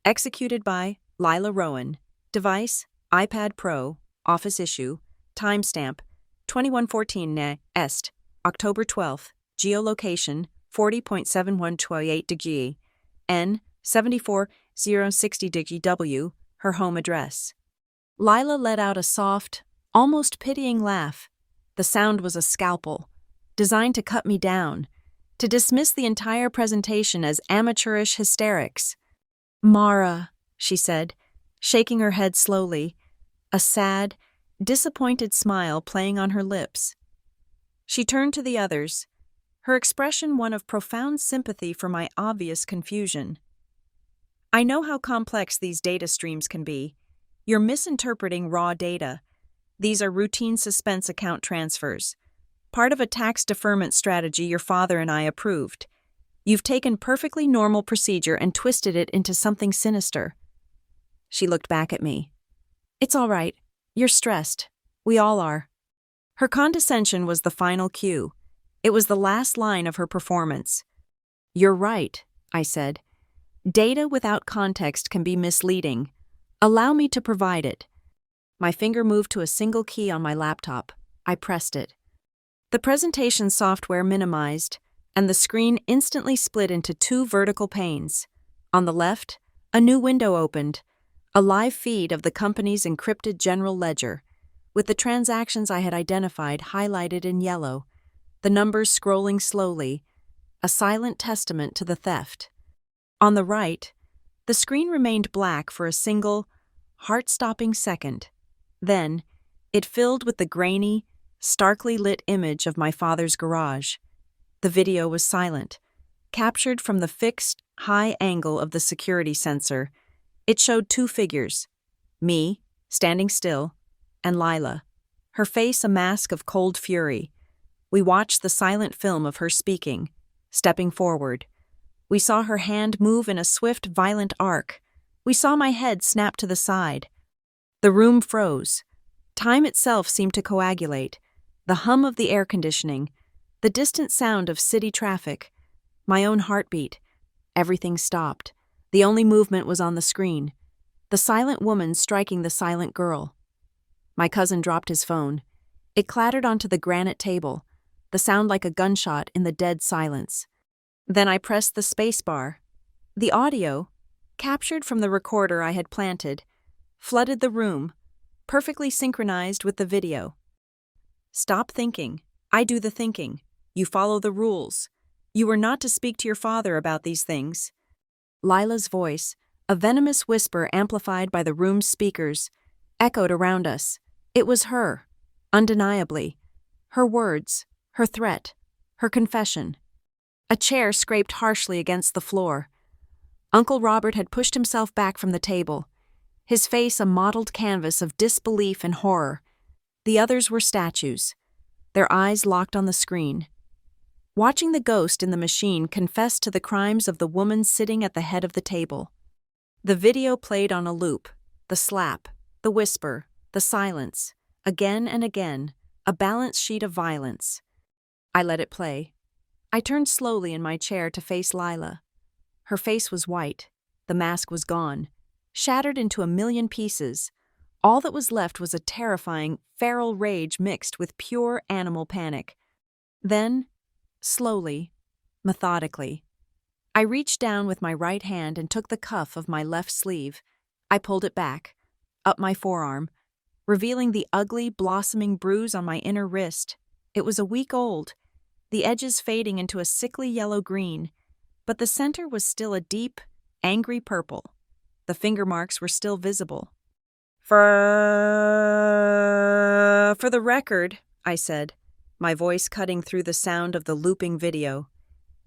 Executed by Lila Rowan. Device, iPad Pro, office issue, timestamp, 2114 Est, October 12th, geolocation, 40.7128 degree, N, 74060 degree W, her home address. Lila let out a soft, almost pitying laugh. The sound was a scalpel, designed to cut me down, to dismiss the entire presentation as amateurish hysterics. Mara, she said, shaking her head slowly, a sad, disappointed smile playing on her lips. She turned to the others, her expression one of profound sympathy for my obvious confusion. I know how complex these data streams can be. You're misinterpreting raw data. These are routine suspense account transfers, part of a tax deferment strategy your father and I approved. You've taken perfectly normal procedure and twisted it into something sinister. She looked back at me. It's all right. You're stressed. We all are. Her condescension was the final cue. It was the last line of her performance. You're right, I said. Data without context can be misleading. Allow me to provide it. My finger moved to a single key on my laptop. I pressed it. The presentation software minimized, and the screen instantly split into 2 vertical panes. On the left, a new window opened, a live feed of the company's encrypted general ledger, with the transactions I had identified highlighted in yellow, the numbers scrolling slowly, a silent testament to the theft. On the right, the screen remained black for a single, heart-stopping second. Then, it filled with the grainy, starkly lit image of my father's garage. The video was silent, captured from the fixed, high angle of the security sensor. It showed 2 figures, me, standing still, and Lila, her face a mask of cold fury. We watched the silent film of her speaking, stepping forward. We saw her hand move in a swift, violent arc. We saw my head snap to the side. The room froze. Time itself seemed to coagulate. The hum of the air conditioning, the distant sound of city traffic, my own heartbeat. Everything stopped. The only movement was on the screen. The silent woman striking the silent girl. My cousin dropped his phone. It clattered onto the granite table, the sound like a gunshot in the dead silence. Then I pressed the spacebar. The audio, captured from the recorder I had planted, flooded the room, perfectly synchronized with the video. Stop thinking. I do the thinking. You follow the rules. You were not to speak to your father about these things. Lila's voice, a venomous whisper amplified by the room's speakers, echoed around us. It was her, undeniably. Her words, her threat, her confession. A chair scraped harshly against the floor. Uncle Robert had pushed himself back from the table, his face a mottled canvas of disbelief and horror. The others were statues, their eyes locked on the screen. Watching the ghost in the machine confess to the crimes of the woman sitting at the head of the table. The video played on a loop, the slap, the whisper, the silence, again and again, a balance sheet of violence. I let it play. I turned slowly in my chair to face Lila. Her face was white, the mask was gone, shattered into a million pieces. All that was left was a terrifying, feral rage mixed with pure animal panic. Then, slowly, methodically, I reached down with my right hand and took the cuff of my left sleeve. I pulled it back, up my forearm, revealing the ugly, blossoming bruise on my inner wrist. It was a week old, the edges fading into a sickly yellow-green, but the center was still a deep, angry purple. The finger marks were still visible. For the record, I said, my voice cutting through the sound of the looping video.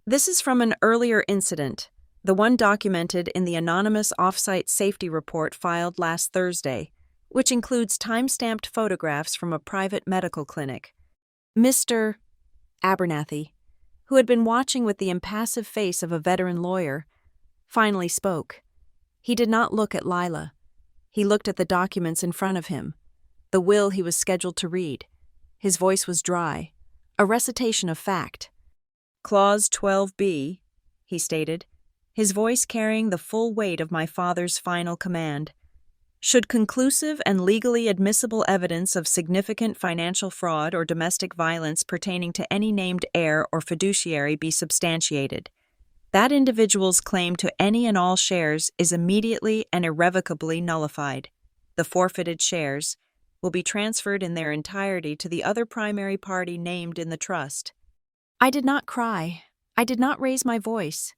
This is from an earlier incident, the one documented in the anonymous off-site safety report filed last Thursday, which includes time-stamped photographs from a private medical clinic. Mr. Abernathy, who had been watching with the impassive face of a veteran lawyer, finally spoke. He did not look at Lila. He looked at the documents in front of him, the will he was scheduled to read. His voice was dry, a recitation of fact. Clause 12b, he stated, his voice carrying the full weight of my father's final command. Should conclusive and legally admissible evidence of significant financial fraud or domestic violence pertaining to any named heir or fiduciary be substantiated, that individual's claim to any and all shares is immediately and irrevocably nullified. The forfeited shares will be transferred in their entirety to the other primary party named in the trust. I did not cry. I did not raise my voice.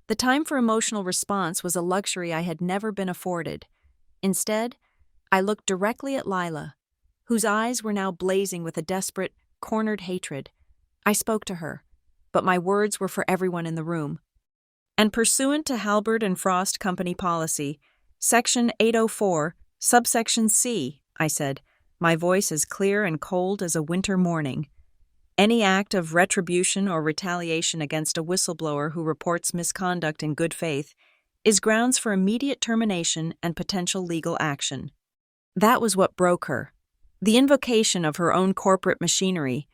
The time for emotional response was a luxury I had never been afforded. Instead, I looked directly at Lila, whose eyes were now blazing with a desperate, cornered hatred. I spoke to her, but my words were for everyone in the room. And pursuant to Halbert and Frost Company policy, Section 804, subsection C, I said, my voice as clear and cold as a winter morning. Any act of retribution or retaliation against a whistleblower who reports misconduct in good faith is grounds for immediate termination and potential legal action. That was what broke her. The invocation of her own corporate machinery,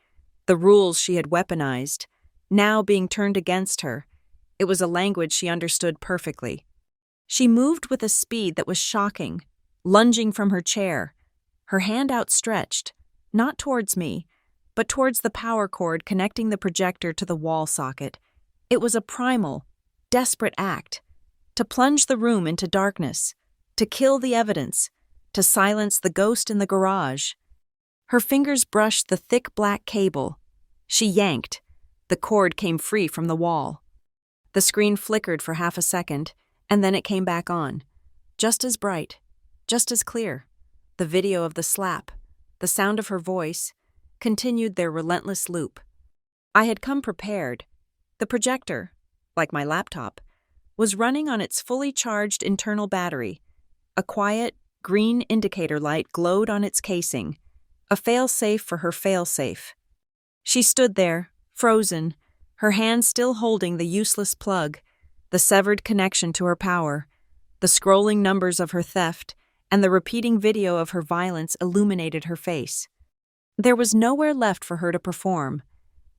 the rules she had weaponized, now being turned against her. It was a language she understood perfectly. She moved with a speed that was shocking, lunging from her chair, her hand outstretched, not towards me, but towards the power cord connecting the projector to the wall socket. It was a primal, desperate act. To plunge the room into darkness, to kill the evidence, to silence the ghost in the garage. Her fingers brushed the thick black cable. She yanked. The cord came free from the wall. The screen flickered for half a second, and then it came back on. Just as bright, just as clear. The video of the slap, the sound of her voice, continued their relentless loop. I had come prepared. The projector, like my laptop, was running on its fully charged internal battery. A quiet, green indicator light glowed on its casing, a fail-safe for her fail-safe. She stood there, frozen, her hand still holding the useless plug, the severed connection to her power. The scrolling numbers of her theft and the repeating video of her violence illuminated her face. There was nowhere left for her to perform.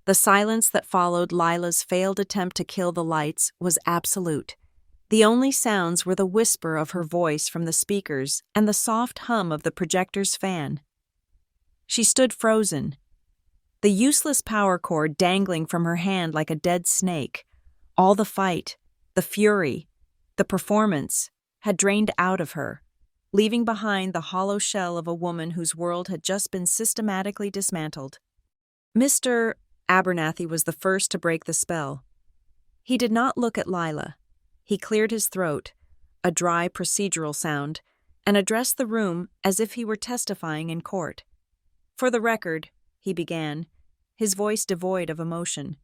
The silence that followed Lila's failed attempt to kill the lights was absolute. The only sounds were the whisper of her voice from the speakers and the soft hum of the projector's fan. She stood frozen, the useless power cord dangling from her hand like a dead snake. All the fight, the fury, the performance had drained out of her, leaving behind the hollow shell of a woman whose world had just been systematically dismantled. Mr. Abernathy was the first to break the spell. He did not look at Lila. He cleared his throat, a dry procedural sound, and addressed the room as if he were testifying in court. For the record, he began, his voice devoid of emotion.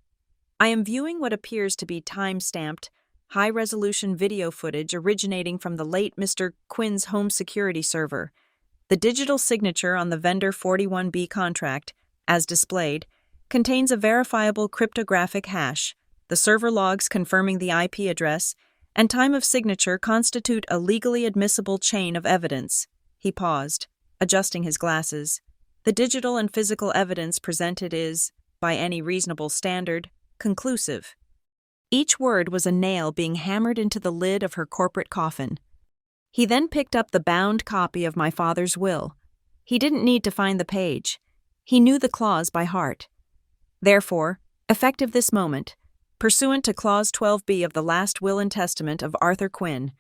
I am viewing what appears to be time-stamped, high-resolution video footage originating from the late Mr. Quinn's home security server. The digital signature on the vendor 41B contract, as displayed, contains a verifiable cryptographic hash. The server logs confirming the IP address and time of signature constitute a legally admissible chain of evidence. He paused, adjusting his glasses. The digital and physical evidence presented is, by any reasonable standard, conclusive. Each word was a nail being hammered into the lid of her corporate coffin. He then picked up the bound copy of my father's will. He didn't need to find the page. He knew the clause by heart. Therefore, effective this moment, Pursuant to Clause 12B of the last will and testament of Arthur Quinn,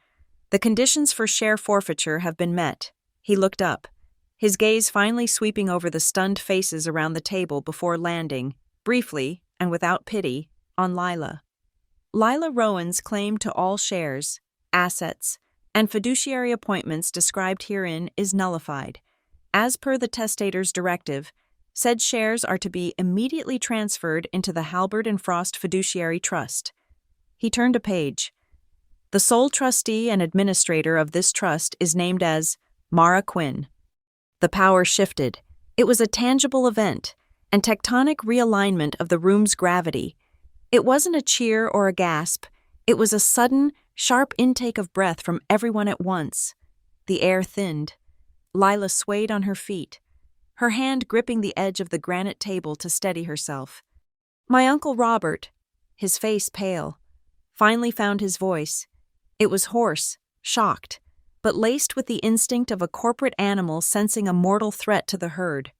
the conditions for share forfeiture have been met. He looked up, his gaze finally sweeping over the stunned faces around the table before landing, briefly and without pity, on Lila. Lila Rowan's claim to all shares, assets, and fiduciary appointments described herein is nullified. As per the testator's directive, said shares are to be immediately transferred into the Halbert and Frost Fiduciary Trust. He turned a page. The sole trustee and administrator of this trust is named as Mara Quinn. The power shifted. It was a tangible event, and tectonic realignment of the room's gravity. It wasn't a cheer or a gasp. It was a sudden, sharp intake of breath from everyone at once. The air thinned. Lila swayed on her feet, her hand gripping the edge of the granite table to steady herself. My Uncle Robert, his face pale, finally found his voice. It was hoarse, shocked, but laced with the instinct of a corporate animal sensing a mortal threat to the herd.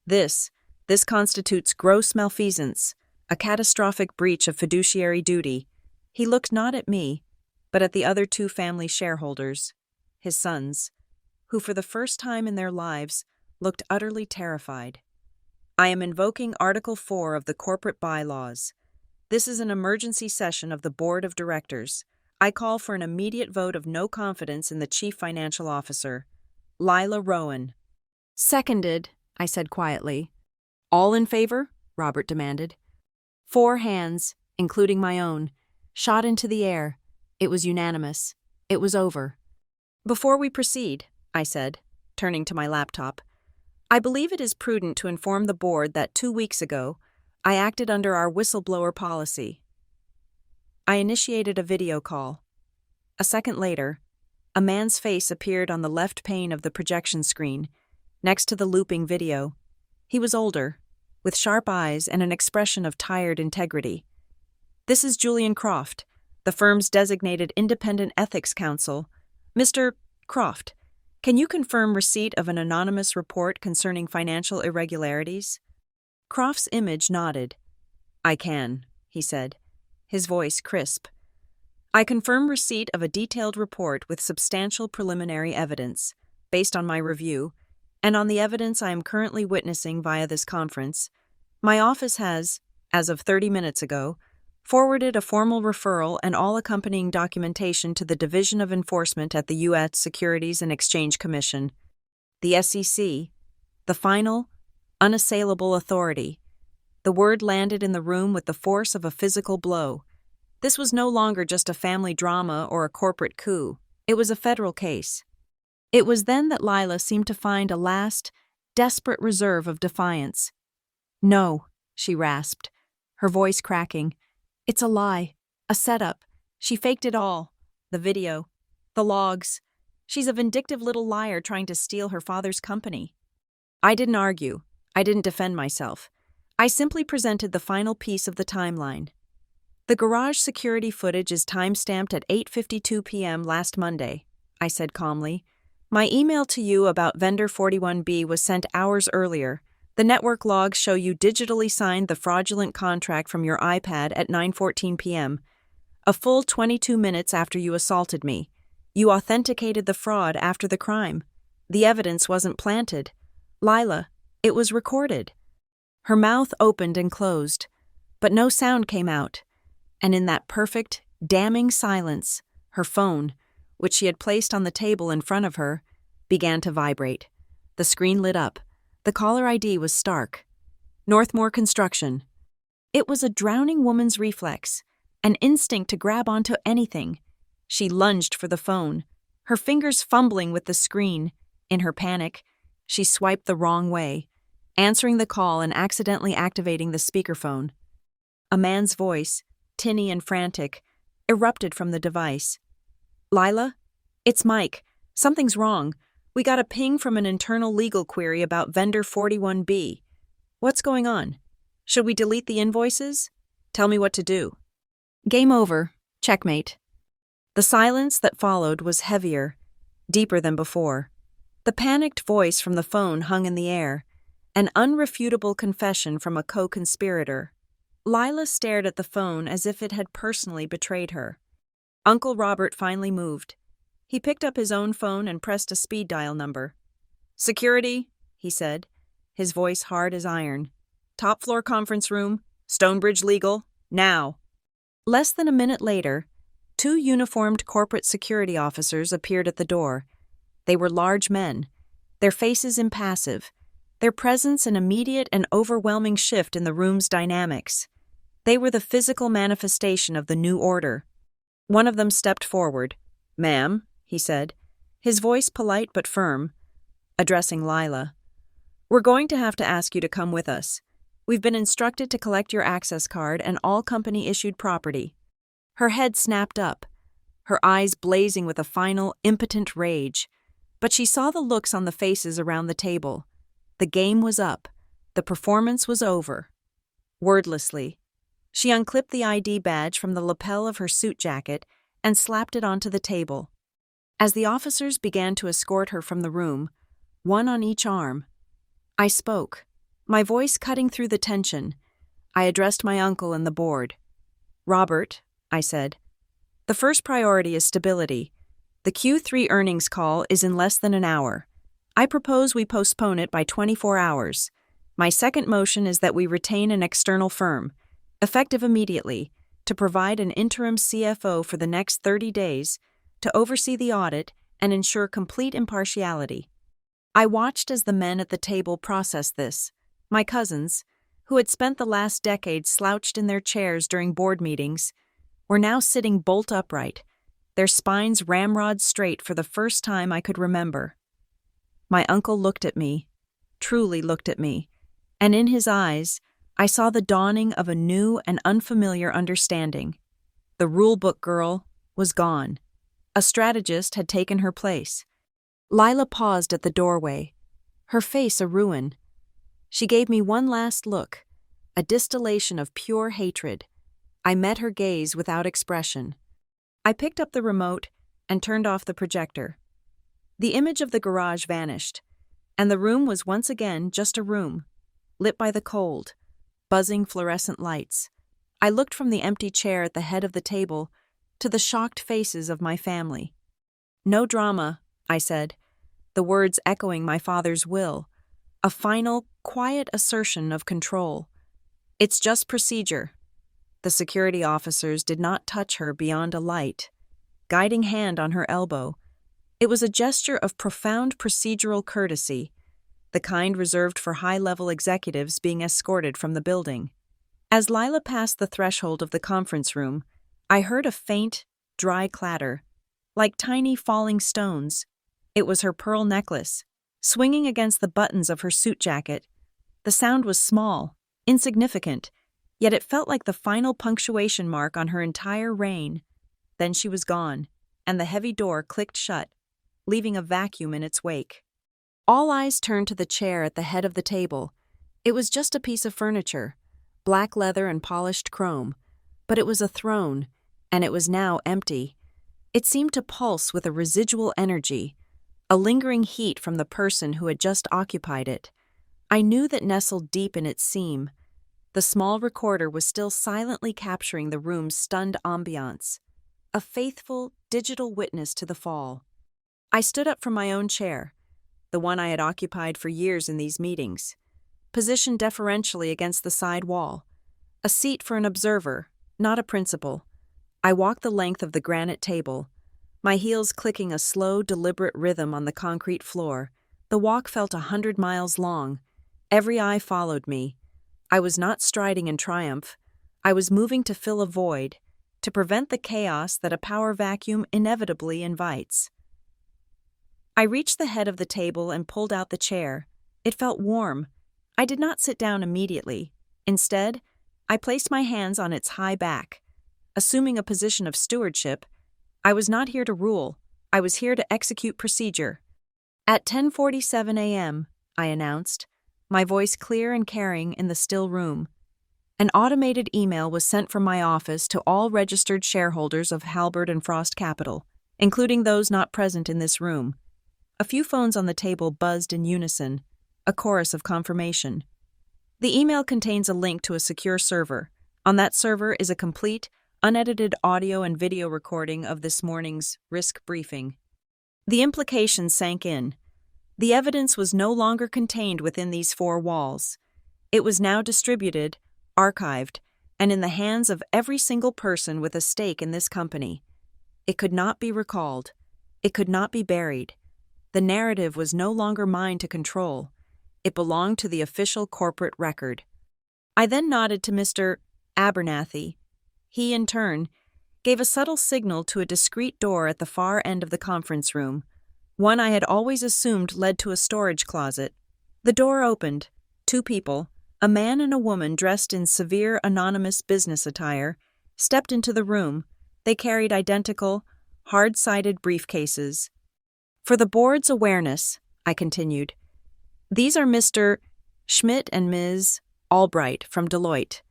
This constitutes gross malfeasance, a catastrophic breach of fiduciary duty. He looked not at me, but at the other two family shareholders, his sons, who for the first time in their lives looked utterly terrified. I am invoking Article 4 of the corporate bylaws. This is an emergency session of the Board of Directors. I call for an immediate vote of no confidence in the Chief Financial Officer, Lila Rowan. Seconded, I said quietly. All in favor? Robert demanded. 4 hands, including my own, shot into the air. It was unanimous. It was over. Before we proceed, I said, turning to my laptop, I believe it is prudent to inform the board that 2 weeks ago, I acted under our whistleblower policy. I initiated a video call. A second later, a man's face appeared on the left pane of the projection screen, next to the looping video. He was older, with sharp eyes and an expression of tired integrity. This is Julian Croft, the firm's designated independent ethics counsel. Mr. Croft, can you confirm receipt of an anonymous report concerning financial irregularities? Croft's image nodded. I can, he said, his voice crisp. I confirm receipt of a detailed report with substantial preliminary evidence, based on my review, and on the evidence I am currently witnessing via this conference. My office has, as of 30 minutes ago, forwarded a formal referral and all accompanying documentation to the Division of Enforcement at the U.S. Securities and Exchange Commission, the SEC, the final, unassailable authority. The word landed in the room with the force of a physical blow. This was no longer just a family drama or a corporate coup. It was a federal case. It was then that Lila seemed to find a last, desperate reserve of defiance. No, she rasped, her voice cracking. It's a lie, a setup. She faked it all. The video, the logs. She's a vindictive little liar trying to steal her father's company. I didn't argue. I didn't defend myself. I simply presented the final piece of the timeline. The garage security footage is time-stamped at 8:52 p.m. last Monday, I said calmly. My email to you about Vendor 41B was sent hours earlier. The network logs show you digitally signed the fraudulent contract from your iPad at 9:14 p.m., a full 22 minutes after you assaulted me. You authenticated the fraud after the crime. The evidence wasn't planted. Lila, it was recorded. Her mouth opened and closed, but no sound came out. And in that perfect, damning silence, her phone, which she had placed on the table in front of her, began to vibrate. The screen lit up. The caller ID was stark. Northmore Construction. It was a drowning woman's reflex, an instinct to grab onto anything. She lunged for the phone, her fingers fumbling with the screen. In her panic, she swiped the wrong way, answering the call and accidentally activating the speakerphone. A man's voice, tinny and frantic, erupted from the device. Lila? It's Mike. Something's wrong. We got a ping from an internal legal query about Vendor 41B. What's going on? Should we delete the invoices? Tell me what to do. Game over. Checkmate. The silence that followed was heavier, deeper than before. The panicked voice from the phone hung in the air, an unrefutable confession from a co-conspirator. Lila stared at the phone as if it had personally betrayed her. Uncle Robert finally moved. He picked up his own phone and pressed a speed dial number. "Security," he said, his voice hard as iron. "Top floor conference room, Stonebridge Legal, now." Less than a minute later, two uniformed corporate security officers appeared at the door. They were large men, their faces impassive, their presence an immediate and overwhelming shift in the room's dynamics. They were the physical manifestation of the new order. One of them stepped forward. "Ma'am," he said, his voice polite but firm, addressing Lila. "We're going to have to ask you to come with us. We've been instructed to collect your access card and all company-issued property." Her head snapped up, her eyes blazing with a final, impotent rage. But she saw the looks on the faces around the table. The game was up. The performance was over. Wordlessly, she unclipped the ID badge from the lapel of her suit jacket and slapped it onto the table. As the officers began to escort her from the room, one on each arm, I spoke, my voice cutting through the tension. I addressed my uncle and the board. "Robert," I said, "the first priority is stability. The Q3 earnings call is in less than an hour. I propose we postpone it by 24 hours. My second motion is that we retain an external firm, effective immediately, to provide an interim CFO for the next 30 days, to oversee the audit and ensure complete impartiality." I watched as the men at the table processed this. My cousins, who had spent the last decade slouched in their chairs during board meetings, were now sitting bolt upright, their spines ramrod straight for the first time I could remember. My uncle looked at me, truly looked at me, and in his eyes I saw the dawning of a new and unfamiliar understanding. The rulebook girl was gone. A strategist had taken her place. Lila paused at the doorway, her face a ruin. She gave me one last look, a distillation of pure hatred. I met her gaze without expression. I picked up the remote and turned off the projector. The image of the garage vanished, and the room was once again just a room, lit by the cold, buzzing fluorescent lights. I looked from the empty chair at the head of the table to the shocked faces of my family. "No drama," I said, the words echoing my father's will, a final, quiet assertion of control. "It's just procedure." The security officers did not touch her beyond a light, guiding hand on her elbow. It was a gesture of profound procedural courtesy, the kind reserved for high-level executives being escorted from the building. As Lila passed the threshold of the conference room, I heard a faint, dry clatter, like tiny falling stones. It was her pearl necklace, swinging against the buttons of her suit jacket. The sound was small, insignificant, yet it felt like the final punctuation mark on her entire reign. Then she was gone, and the heavy door clicked shut, leaving a vacuum in its wake. All eyes turned to the chair at the head of the table. It was just a piece of furniture, black leather and polished chrome, but it was a throne, and it was now empty. It seemed to pulse with a residual energy, a lingering heat from the person who had just occupied it. I knew that nestled deep in its seam, the small recorder was still silently capturing the room's stunned ambiance, a faithful, digital witness to the fall. I stood up from my own chair, the one I had occupied for years in these meetings, positioned deferentially against the side wall, a seat for an observer, not a principal. I walked the length of the granite table, my heels clicking a slow, deliberate rhythm on the concrete floor. The walk felt 100 miles long. Every eye followed me. I was not striding in triumph. I was moving to fill a void, to prevent the chaos that a power vacuum inevitably invites. I reached the head of the table and pulled out the chair. It felt warm. I did not sit down immediately. Instead, I placed my hands on its high back. Assuming a position of stewardship, I was not here to rule. I was here to execute procedure. At 10:47 a.m., I announced, my voice clear and caring in the still room. An automated email was sent from my office to all registered shareholders of Halberd and Frost Capital, including those not present in this room. A few phones on the table buzzed in unison, a chorus of confirmation. The email contains a link to a secure server, On that server is a complete, unedited audio and video recording of this morning's risk briefing. The implications sank in. The evidence was no longer contained within these four walls. It was now distributed, archived, and in the hands of every single person with a stake in this company. It could not be recalled. It could not be buried. The narrative was no longer mine to control. It belonged to the official corporate record. I then nodded to Mr. Abernathy. He, in turn, gave a subtle signal to a discreet door at the far end of the conference room, one I had always assumed led to a storage closet. The door opened. Two people, a man and a woman dressed in severe anonymous business attire, stepped into the room. They carried identical, hard-sided briefcases. For the board's awareness, I continued, these are Mr. Schmidt and Ms. Albright from Deloitte.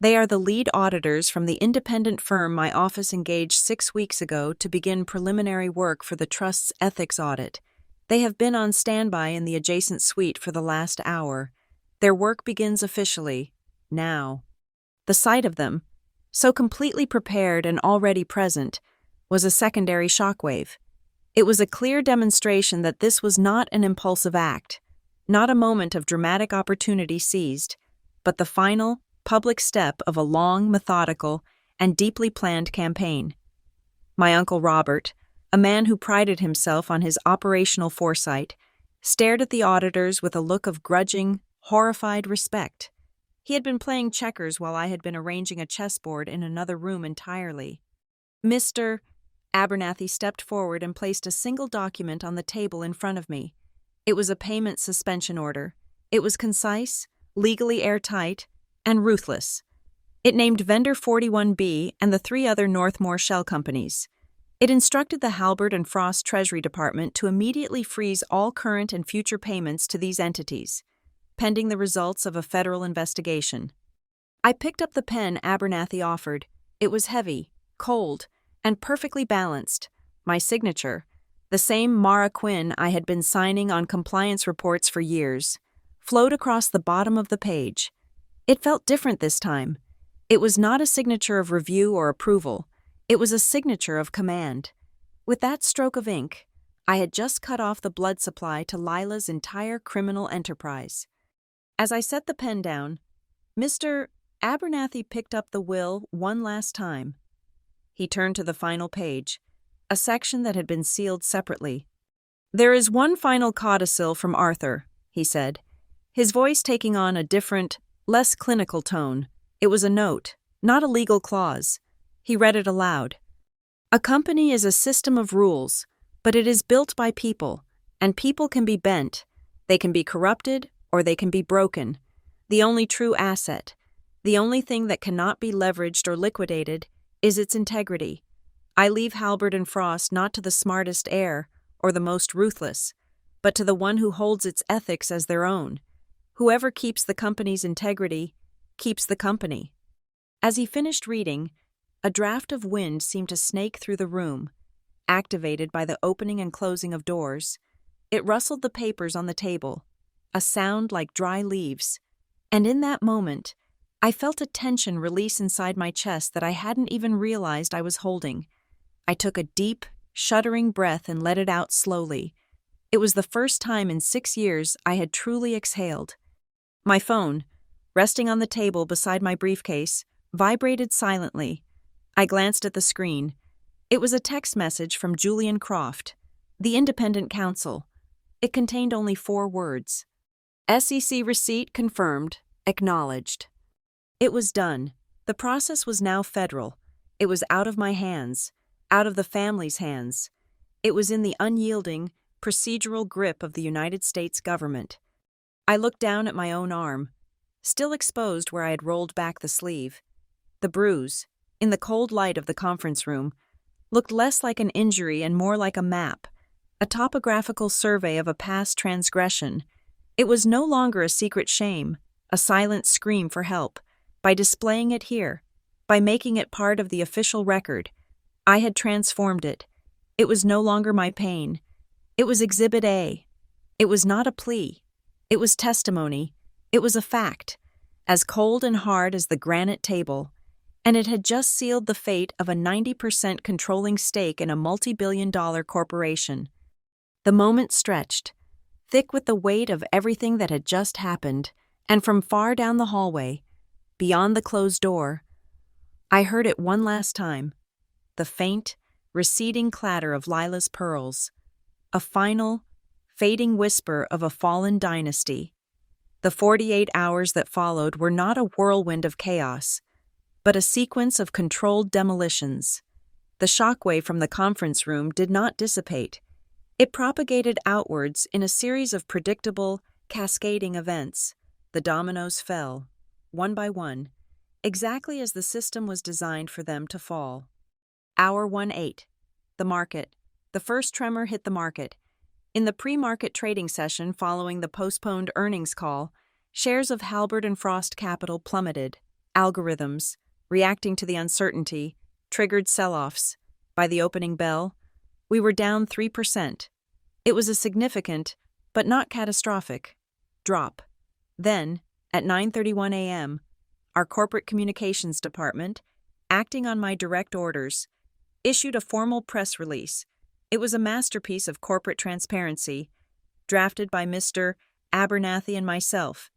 They are the lead auditors from the independent firm my office engaged 6 weeks ago to begin preliminary work for the Trust's ethics audit. They have been on standby in the adjacent suite for the last hour. Their work begins officially, now. The sight of them, so completely prepared and already present, was a secondary shockwave. It was a clear demonstration that this was not an impulsive act, not a moment of dramatic opportunity seized, but the final, public step of a long, methodical, and deeply planned campaign. My Uncle Robert, a man who prided himself on his operational foresight, stared at the auditors with a look of grudging, horrified respect. He had been playing checkers while I had been arranging a chessboard in another room entirely. Mr. Abernathy stepped forward and placed a single document on the table in front of me. It was a payment suspension order. It was concise, legally airtight, and ruthless. It named Vendor 41B and the 3 other Northmore shell companies. It instructed the Halbert and Frost Treasury Department to immediately freeze all current and future payments to these entities, pending the results of a federal investigation. I picked up the pen Abernathy offered. It was heavy, cold, and perfectly balanced. My signature, the same Mara Quinn I had been signing on compliance reports for years, flowed across the bottom of the page. It felt different this time. It was not a signature of review or approval. It was a signature of command. With that stroke of ink, I had just cut off the blood supply to Lila's entire criminal enterprise. As I set the pen down, Mr. Abernathy picked up the will one last time. He turned to the final page, a section that had been sealed separately. "There is one final codicil from Arthur," he said, his voice taking on a different, less clinical tone. It was a note, not a legal clause. He read it aloud. "A company is a system of rules, but it is built by people, and people can be bent. They can be corrupted, or they can be broken. The only true asset, the only thing that cannot be leveraged or liquidated, is its integrity. I leave Halbert and Frost not to the smartest heir or the most ruthless, but to the one who holds its ethics as their own. Whoever keeps the company's integrity keeps the company." As he finished reading, a draft of wind seemed to snake through the room, activated by the opening and closing of doors. It rustled the papers on the table, a sound like dry leaves, and in that moment, I felt a tension release inside my chest that I hadn't even realized I was holding. I took a deep, shuddering breath and let it out slowly. It was the first time in 6 years I had truly exhaled. My phone, resting on the table beside my briefcase, vibrated silently. I glanced at the screen. It was a text message from Julian Croft, the independent counsel. It contained only 4 words. "SEC receipt confirmed, acknowledged." It was done. The process was now federal. It was out of my hands, out of the family's hands. It was in the unyielding, procedural grip of the United States government. I looked down at my own arm, still exposed where I had rolled back the sleeve. The bruise, in the cold light of the conference room, looked less like an injury and more like a map, a topographical survey of a past transgression. It was no longer a secret shame, a silent scream for help. By displaying it here, by making it part of the official record, I had transformed it. It was no longer my pain. It was Exhibit A. It was not a plea. It was testimony. It was a fact, as cold and hard as the granite table, and it had just sealed the fate of a 90% controlling stake in a multi-billion-dollar corporation. The moment stretched, thick with the weight of everything that had just happened, and from far down the hallway, beyond the closed door, I heard it one last time, the faint, receding clatter of Lila's pearls, a final, fading whisper of a fallen dynasty. The 48 hours that followed were not a whirlwind of chaos, but a sequence of controlled demolitions. The shockwave from the conference room did not dissipate. It propagated outwards in a series of predictable, cascading events. The dominoes fell, one by one, exactly as the system was designed for them to fall. Hour 1-8. The market. The first tremor hit the market. In the pre-market trading session following the postponed earnings call, shares of Halbert and Frost Capital plummeted. Algorithms, reacting to the uncertainty, triggered sell-offs. By the opening bell, we were down 3%. It was a significant, but not catastrophic, drop. Then, at 9:31 a.m., our corporate communications department, acting on my direct orders, issued a formal press release. It was a masterpiece of corporate transparency, drafted by Mr. Abernathy and myself.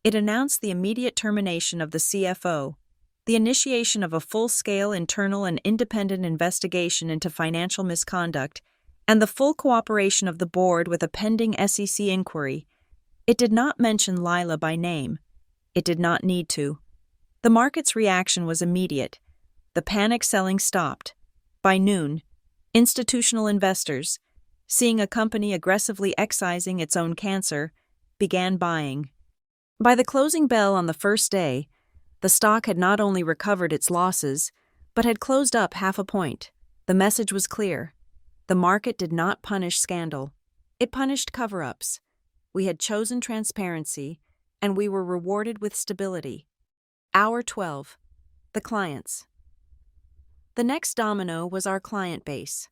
It announced the immediate termination of the CFO, the initiation of a full-scale internal and independent investigation into financial misconduct, and the full cooperation of the board with a pending SEC inquiry. It did not mention Lila by name. It did not need to. The market's reaction was immediate. The panic selling stopped. By noon, institutional investors, seeing a company aggressively excising its own cancer, began buying. By the closing bell on the first day, the stock had not only recovered its losses, but had closed up half a point. The message was clear. The market did not punish scandal. It punished cover-ups. We had chosen transparency, and we were rewarded with stability. Hour 12. The clients. The next domino was our client base.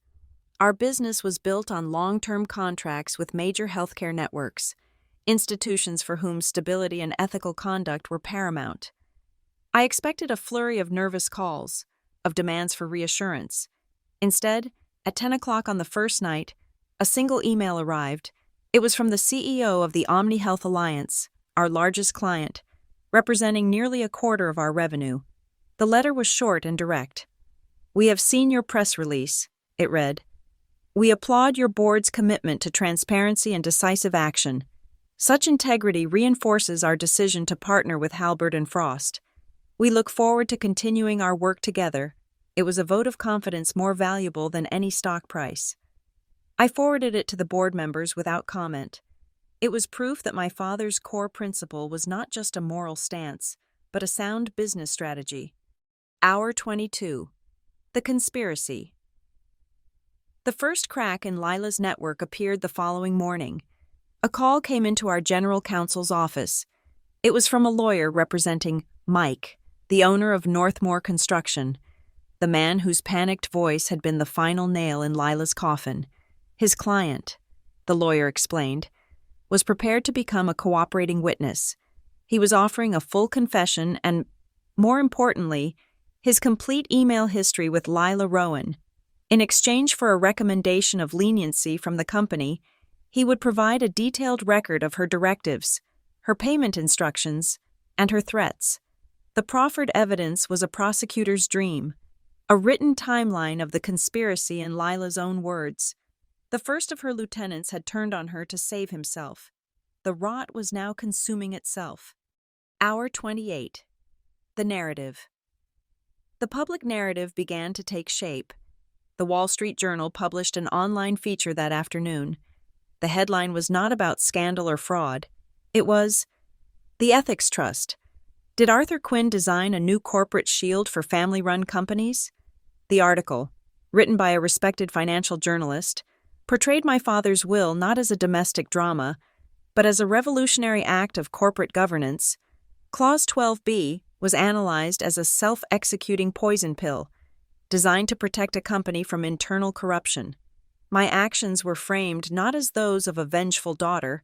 Our business was built on long-term contracts with major healthcare networks, institutions for whom stability and ethical conduct were paramount. I expected a flurry of nervous calls, of demands for reassurance. Instead, at 10 o'clock on the first night, a single email arrived. It was from the CEO of the Omni Health Alliance, our largest client, representing nearly a quarter of our revenue. The letter was short and direct. "We have seen your press release," it read. "We applaud your board's commitment to transparency and decisive action. Such integrity reinforces our decision to partner with Halbert and Frost. We look forward to continuing our work together." It was a vote of confidence more valuable than any stock price. I forwarded it to the board members without comment. It was proof that my father's core principle was not just a moral stance, but a sound business strategy. Hour 22. The conspiracy. The first crack in Lila's network appeared the following morning. A call came into our general counsel's office. It was from a lawyer representing Mike, the owner of Northmore Construction, the man whose panicked voice had been the final nail in Lila's coffin. His client, the lawyer explained, was prepared to become a cooperating witness. He was offering a full confession and, more importantly, his complete email history with Lila Rowan. In exchange for a recommendation of leniency from the company, he would provide a detailed record of her directives, her payment instructions, and her threats. The proffered evidence was a prosecutor's dream, a written timeline of the conspiracy in Lila's own words. The first of her lieutenants had turned on her to save himself. The rot was now consuming itself. Hour 28. The narrative. The public narrative began to take shape. The Wall Street Journal published an online feature that afternoon. The headline was not about scandal or fraud. It was, "The Ethics Trust. Did Arthur Quinn design a new corporate shield for family-run companies?" The article, written by a respected financial journalist, portrayed my father's will not as a domestic drama, but as a revolutionary act of corporate governance. Clause 12B was analyzed as a self-executing poison pill, designed to protect a company from internal corruption. My actions were framed not as those of a vengeful daughter,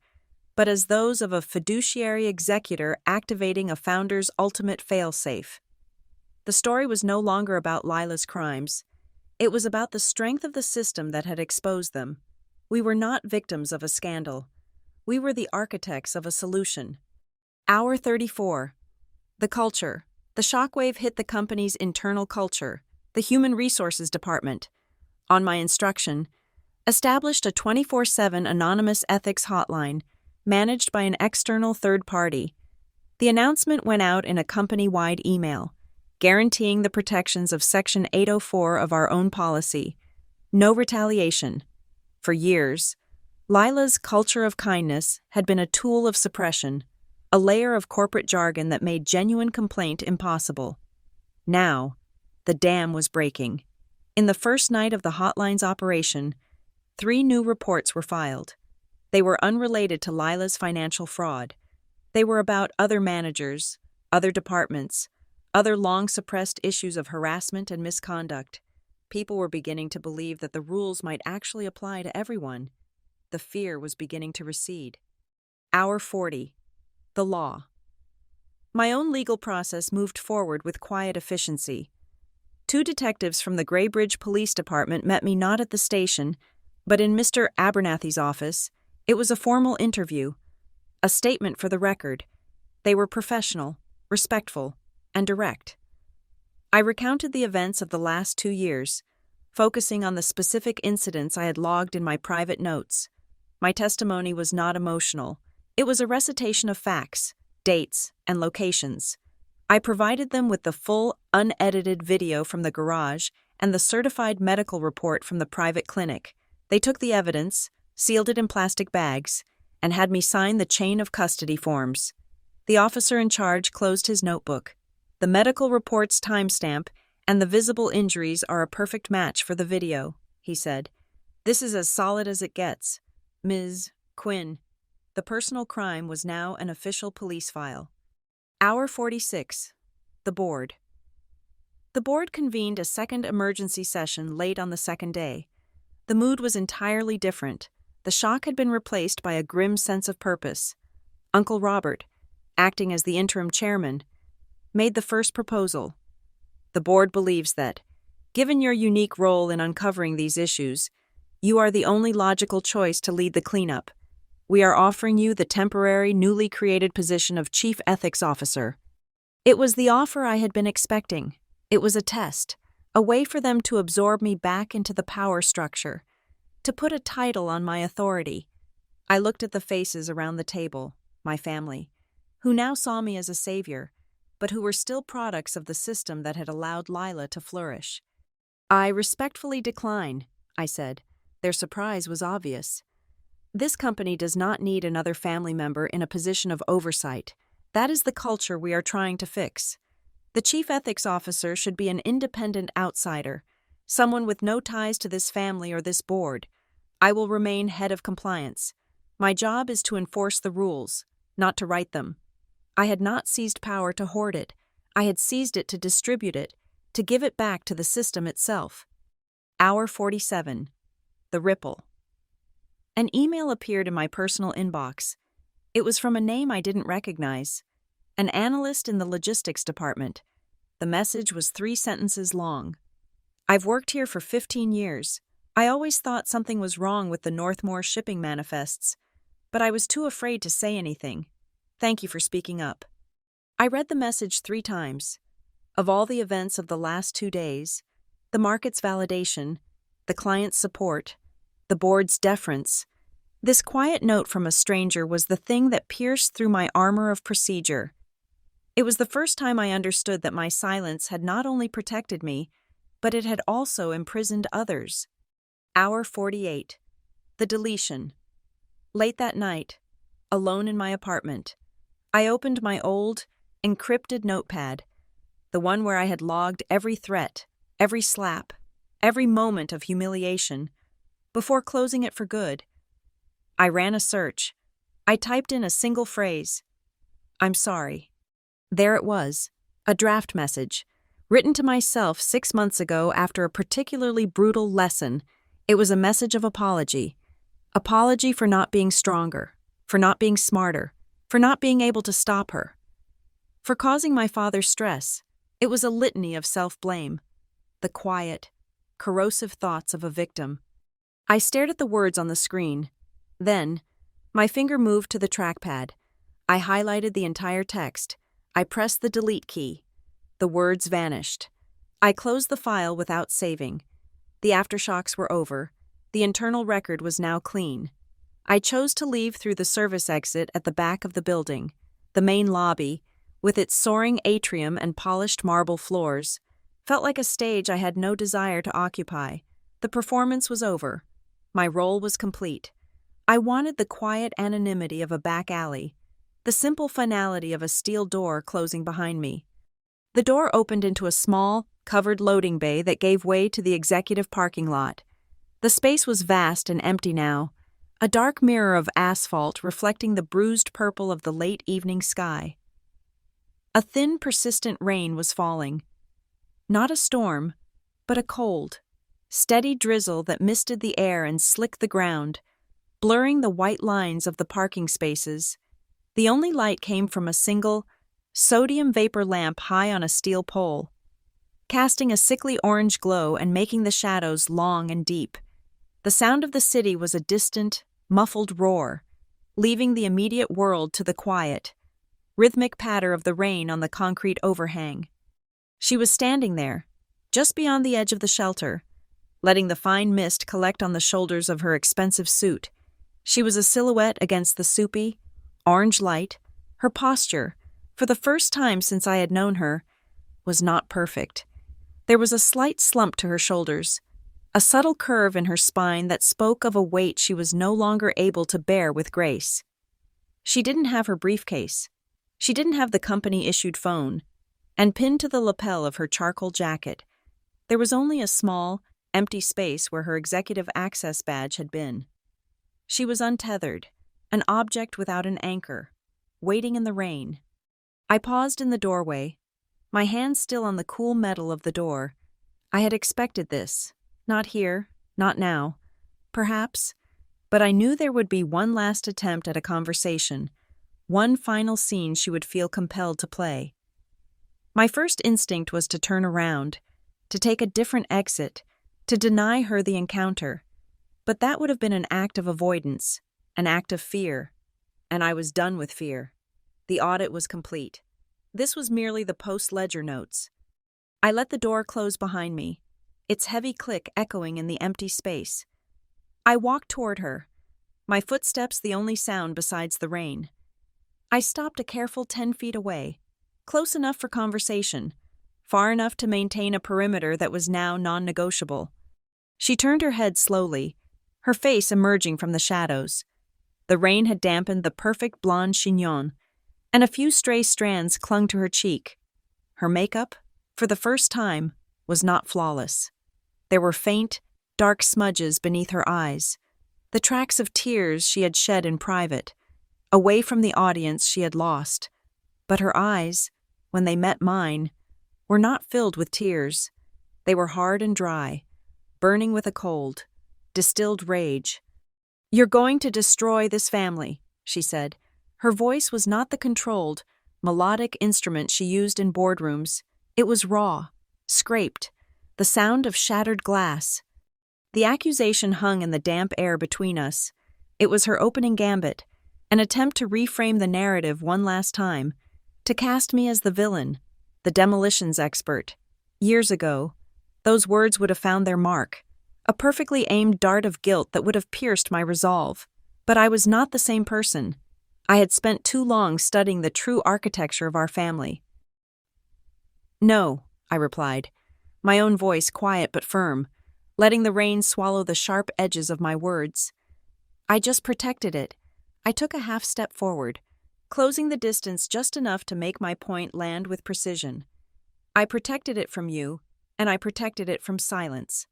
but as those of a fiduciary executor activating a founder's ultimate fail-safe. The story was no longer about Lila's crimes. It was about the strength of the system that had exposed them. We were not victims of a scandal. We were the architects of a solution. Hour 34. The culture. The shockwave hit the company's internal culture, the human resources department. On my instruction, established a 24/7 anonymous ethics hotline managed by an external third party. The announcement went out in a company-wide email, guaranteeing the protections of Section 804 of our own policy. No retaliation. For years, Lila's culture of kindness had been a tool of suppression, a layer of corporate jargon that made genuine complaint impossible. Now, the dam was breaking. In the first night of the hotline's operation, 3 new reports were filed. They were unrelated to Lila's financial fraud. They were about other managers, other departments, other long-suppressed issues of harassment and misconduct. People were beginning to believe that the rules might actually apply to everyone. The fear was beginning to recede. Hour 40. The law. My own legal process moved forward with quiet efficiency. 2 detectives from the Graybridge Police Department met me not at the station, but in Mr. Abernathy's office. It was a formal interview, a statement for the record. They were professional, respectful, and direct. I recounted the events of the last 2 years, focusing on the specific incidents I had logged in my private notes. My testimony was not emotional. It was a recitation of facts, dates, and locations. I provided them with the full, unedited video from the garage and the certified medical report from the private clinic. They took the evidence, sealed it in plastic bags, and had me sign the chain of custody forms. The officer in charge closed his notebook. The medical report's timestamp and the visible injuries are a perfect match for the video, he said. This is as solid as it gets. Ms. Quinn. The personal crime was now an official police file. Hour 46. The board. The board convened a second emergency session late on the second day. The mood was entirely different. The shock had been replaced by a grim sense of purpose. Uncle Robert, acting as the interim chairman, made the first proposal. The board believes that, given your unique role in uncovering these issues, you are the only logical choice to lead the cleanup. We are offering you the temporary, newly created position of Chief Ethics Officer. It was the offer I had been expecting. It was a test, a way for them to absorb me back into the power structure, to put a title on my authority. I looked at the faces around the table, my family, who now saw me as a savior, but who were still products of the system that had allowed Lila to flourish. I respectfully decline, I said. Their surprise was obvious. This company does not need another family member in a position of oversight. That is the culture we are trying to fix. The Chief Ethics Officer should be an independent outsider, someone with no ties to this family or this board. I will remain head of compliance. My job is to enforce the rules, not to write them. I had not seized power to hoard it. I had seized it to distribute it, to give it back to the system itself. Hour 47. The ripple. An email appeared in my personal inbox. It was from a name I didn't recognize. An analyst in the logistics department. The message was 3 sentences long. I've worked here for 15 years. I always thought something was wrong with the Northmore shipping manifests, but I was too afraid to say anything. Thank you for speaking up. I read the message 3 times. Of all the events of the last 2 days, the market's validation, the client's support, the board's deference, this quiet note from a stranger was the thing that pierced through my armor of procedure. It was the first time I understood that my silence had not only protected me, but it had also imprisoned others. Hour 48. The deletion. Late that night, alone in my apartment, I opened my old, encrypted notepad, the one where I had logged every threat, every slap, every moment of humiliation, before closing it for good. I ran a search. I typed in a single phrase. I'm sorry. There it was, a draft message, written to myself 6 months ago after a particularly brutal lesson. It was a message of apology. Apology for not being stronger, for not being smarter, for not being able to stop her, for causing my father stress, It was a litany of self-blame, the quiet, corrosive thoughts of a victim. I stared at the words on the screen. Then, my finger moved to the trackpad. I highlighted the entire text. I pressed the delete key. The words vanished. I closed the file without saving. The aftershocks were over. The internal record was now clean. I chose to leave through the service exit at the back of the building. The main lobby, with its soaring atrium and polished marble floors, felt like a stage I had no desire to occupy. The performance was over. My role was complete. I wanted the quiet anonymity of a back alley, the simple finality of a steel door closing behind me. The door opened into a small, covered loading bay that gave way to the executive parking lot. The space was vast and empty now, a dark mirror of asphalt reflecting the bruised purple of the late evening sky. A thin, persistent rain was falling. Not a storm, but a cold, steady drizzle that misted the air and slicked the ground, blurring the white lines of the parking spaces. The only light came from a single, sodium vapor lamp high on a steel pole, casting a sickly orange glow and making the shadows long and deep. The sound of the city was a distant, muffled roar, leaving the immediate world to the quiet, rhythmic patter of the rain on the concrete overhang. She was standing there, just beyond the edge of the shelter, letting the fine mist collect on the shoulders of her expensive suit. She was a silhouette against the soupy, orange light. Her posture, for the first time since I had known her, was not perfect. There was a slight slump to her shoulders, a subtle curve in her spine that spoke of a weight she was no longer able to bear with grace. She didn't have her briefcase. She didn't have the company-issued phone, and pinned to the lapel of her charcoal jacket, there was only a small, empty space where her executive access badge had been. She was untethered, an object without an anchor, waiting in the rain. I paused in the doorway, my hand still on the cool metal of the door. I had expected this. Not here, not now, perhaps, but I knew there would be one last attempt at a conversation, one final scene she would feel compelled to play. My first instinct was to turn around, to take a different exit, to deny her the encounter, but that would have been an act of avoidance, an act of fear, and I was done with fear. The audit was complete. This was merely the post-ledger notes. I let the door close behind me, its heavy click echoing in the empty space. I walked toward her, my footsteps the only sound besides the rain. I stopped a careful 10 feet away, close enough for conversation, far enough to maintain a perimeter that was now non-negotiable. She turned her head slowly, her face emerging from the shadows. The rain had dampened the perfect blonde chignon, and a few stray strands clung to her cheek. Her makeup, for the first time, was not flawless. There were faint, dark smudges beneath her eyes, the tracks of tears she had shed in private. Away from the audience she had lost. But her eyes, when they met mine, were not filled with tears. They were hard and dry, burning with a cold, distilled rage. "You're going to destroy this family," she said. Her voice was not the controlled, melodic instrument she used in boardrooms. It was raw, scraped, the sound of shattered glass. The accusation hung in the damp air between us. It was her opening gambit, an attempt to reframe the narrative one last time, to cast me as the villain, the demolitions expert. Years ago, those words would have found their mark, a perfectly aimed dart of guilt that would have pierced my resolve. But I was not the same person. I had spent too long studying the true architecture of our family. "No," I replied, my own voice quiet but firm, letting the rain swallow the sharp edges of my words. "I just protected it." I took a half step forward, closing the distance just enough to make my point land with precision. "I protected it from you, and I protected it from silence."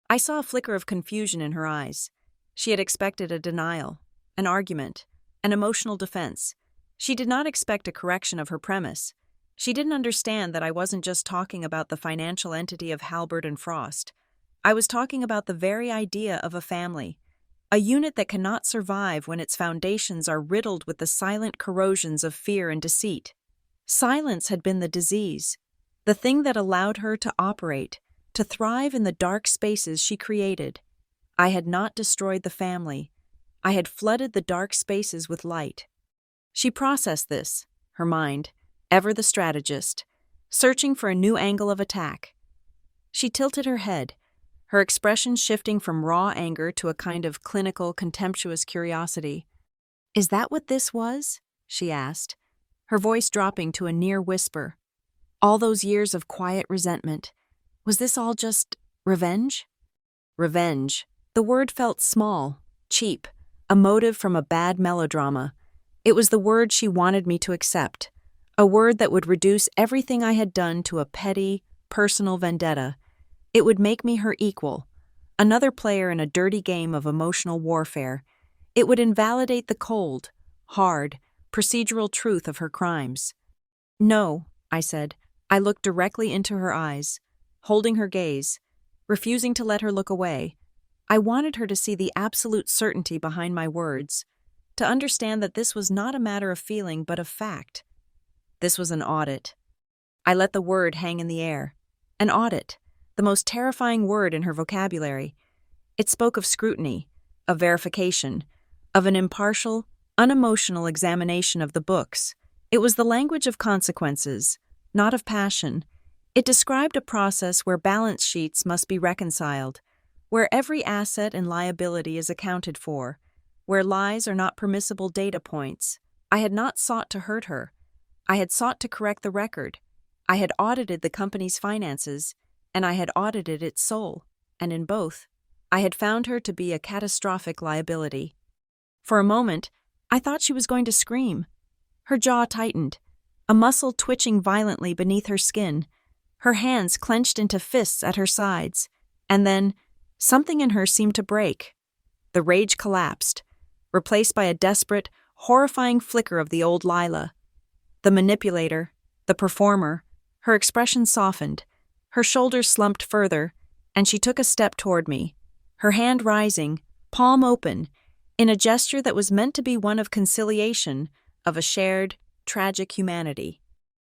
I saw a flicker of confusion in her eyes. She had expected a denial, an argument, an emotional defense. She did not expect a correction of her premise. She didn't understand that I wasn't just talking about the financial entity of Halbert and Frost. I was talking about the very idea of a family, a unit that cannot survive when its foundations are riddled with the silent corrosions of fear and deceit. Silence had been the disease, the thing that allowed her to operate, to thrive in the dark spaces she created. I had not destroyed the family. I had flooded the dark spaces with light. She processed this, her mind, ever the strategist, searching for a new angle of attack. She tilted her head, her expression shifting from raw anger to a kind of clinical, contemptuous curiosity. "Is that what this was?" she asked, her voice dropping to a near whisper. "All those years of quiet resentment, was this all just revenge?" Revenge. The word felt small, cheap, a motive from a bad melodrama. It was the word she wanted me to accept, a word that would reduce everything I had done to a petty, personal vendetta. It would make me her equal, another player in a dirty game of emotional warfare. It would invalidate the cold, hard, procedural truth of her crimes. "No," I said. I looked directly into her eyes, holding her gaze, refusing to let her look away. I wanted her to see the absolute certainty behind my words, to understand that this was not a matter of feeling but of fact. This was an audit. I let the word hang in the air. An audit, the most terrifying word in her vocabulary. It spoke of scrutiny, of verification, of an impartial, unemotional examination of the books. It was the language of consequences, not of passion. It described a process where balance sheets must be reconciled, where every asset and liability is accounted for, where lies are not permissible data points. I had not sought to hurt her. I had sought to correct the record. I had audited the company's finances, and I had audited its soul, and in both, I had found her to be a catastrophic liability. For a moment, I thought she was going to scream. Her jaw tightened, a muscle twitching violently beneath her skin, her hands clenched into fists at her sides, and then something in her seemed to break. The rage collapsed, replaced by a desperate, horrifying flicker of the old Lila. The manipulator, the performer, her expression softened, her shoulders slumped further, and she took a step toward me, her hand rising, palm open, in a gesture that was meant to be one of conciliation, of a shared, tragic humanity.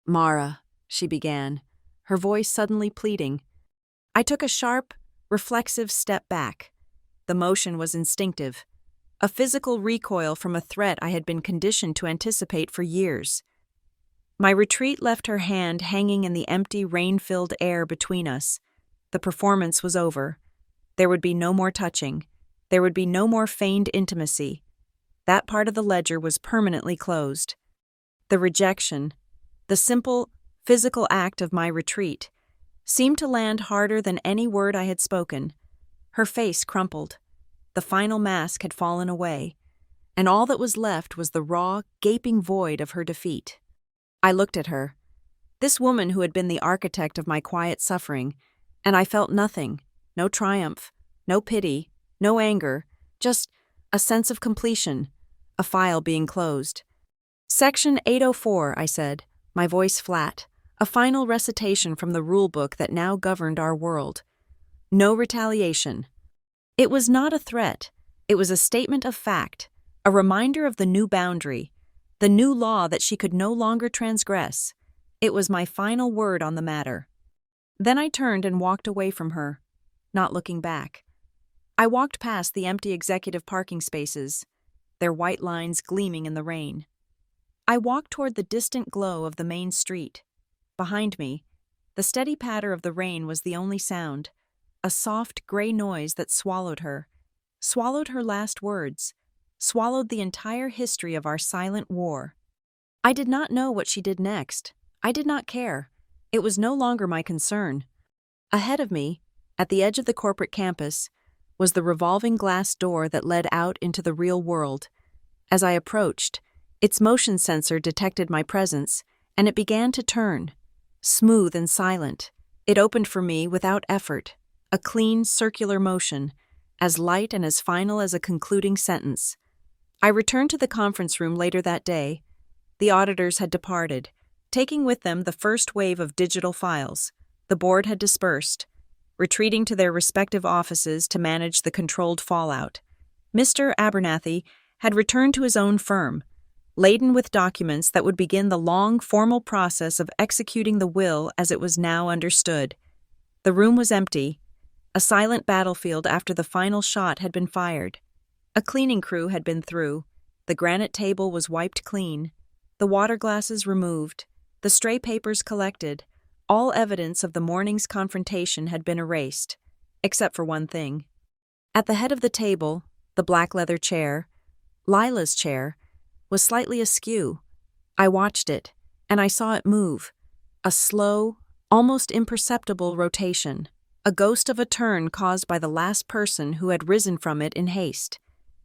"Mara," she began, her voice suddenly pleading. I took a sharp, reflexive step back. The motion was instinctive, a physical recoil from a threat I had been conditioned to anticipate for years. My retreat left her hand hanging in the empty, rain-filled air between us. The performance was over. There would be no more touching. There would be no more feigned intimacy. That part of the ledger was permanently closed. The rejection, the simple, physical act of my retreat, seemed to land harder than any word I had spoken. Her face crumpled. The final mask had fallen away, and all that was left was the raw, gaping void of her defeat. I looked at her, this woman who had been the architect of my quiet suffering, and I felt nothing, no triumph, no pity, no anger, just a sense of completion, a file being closed. "Section 804, I said, my voice flat, a final recitation from the rulebook that now governed our world. No retaliation. It was not a threat. It was a statement of fact, a reminder of the new boundary, the new law that she could no longer transgress. It was my final word on the matter. Then I turned and walked away from her, not looking back. I walked past the empty executive parking spaces, their white lines gleaming in the rain. I walked toward the distant glow of the main street. Behind me, the steady patter of the rain was the only sound, a soft gray noise that swallowed her last words, swallowed the entire history of our silent war. I did not know what she did next. I did not care. It was no longer my concern. Ahead of me, at the edge of the corporate campus, was the revolving glass door that led out into the real world. As I approached, its motion sensor detected my presence, and it began to turn. Smooth and silent, it opened for me without effort, a clean, circular motion, as light and as final as a concluding sentence. I returned to the conference room later that day. The auditors had departed, taking with them the first wave of digital files. The board had dispersed, retreating to their respective offices to manage the controlled fallout. Mr. Abernathy had returned to his own firm. laden with documents that would begin the long, formal process of executing the will as it was now understood. The room was empty, a silent battlefield after the final shot had been fired. A cleaning crew had been through. The granite table was wiped clean, the water glasses removed, the stray papers collected. All evidence of the morning's confrontation had been erased, except for one thing. At the head of the table, the black leather chair, Lila's chair, was slightly askew. I watched it, and I saw it move. A slow, almost imperceptible rotation, a ghost of a turn caused by the last person who had risen from it in haste.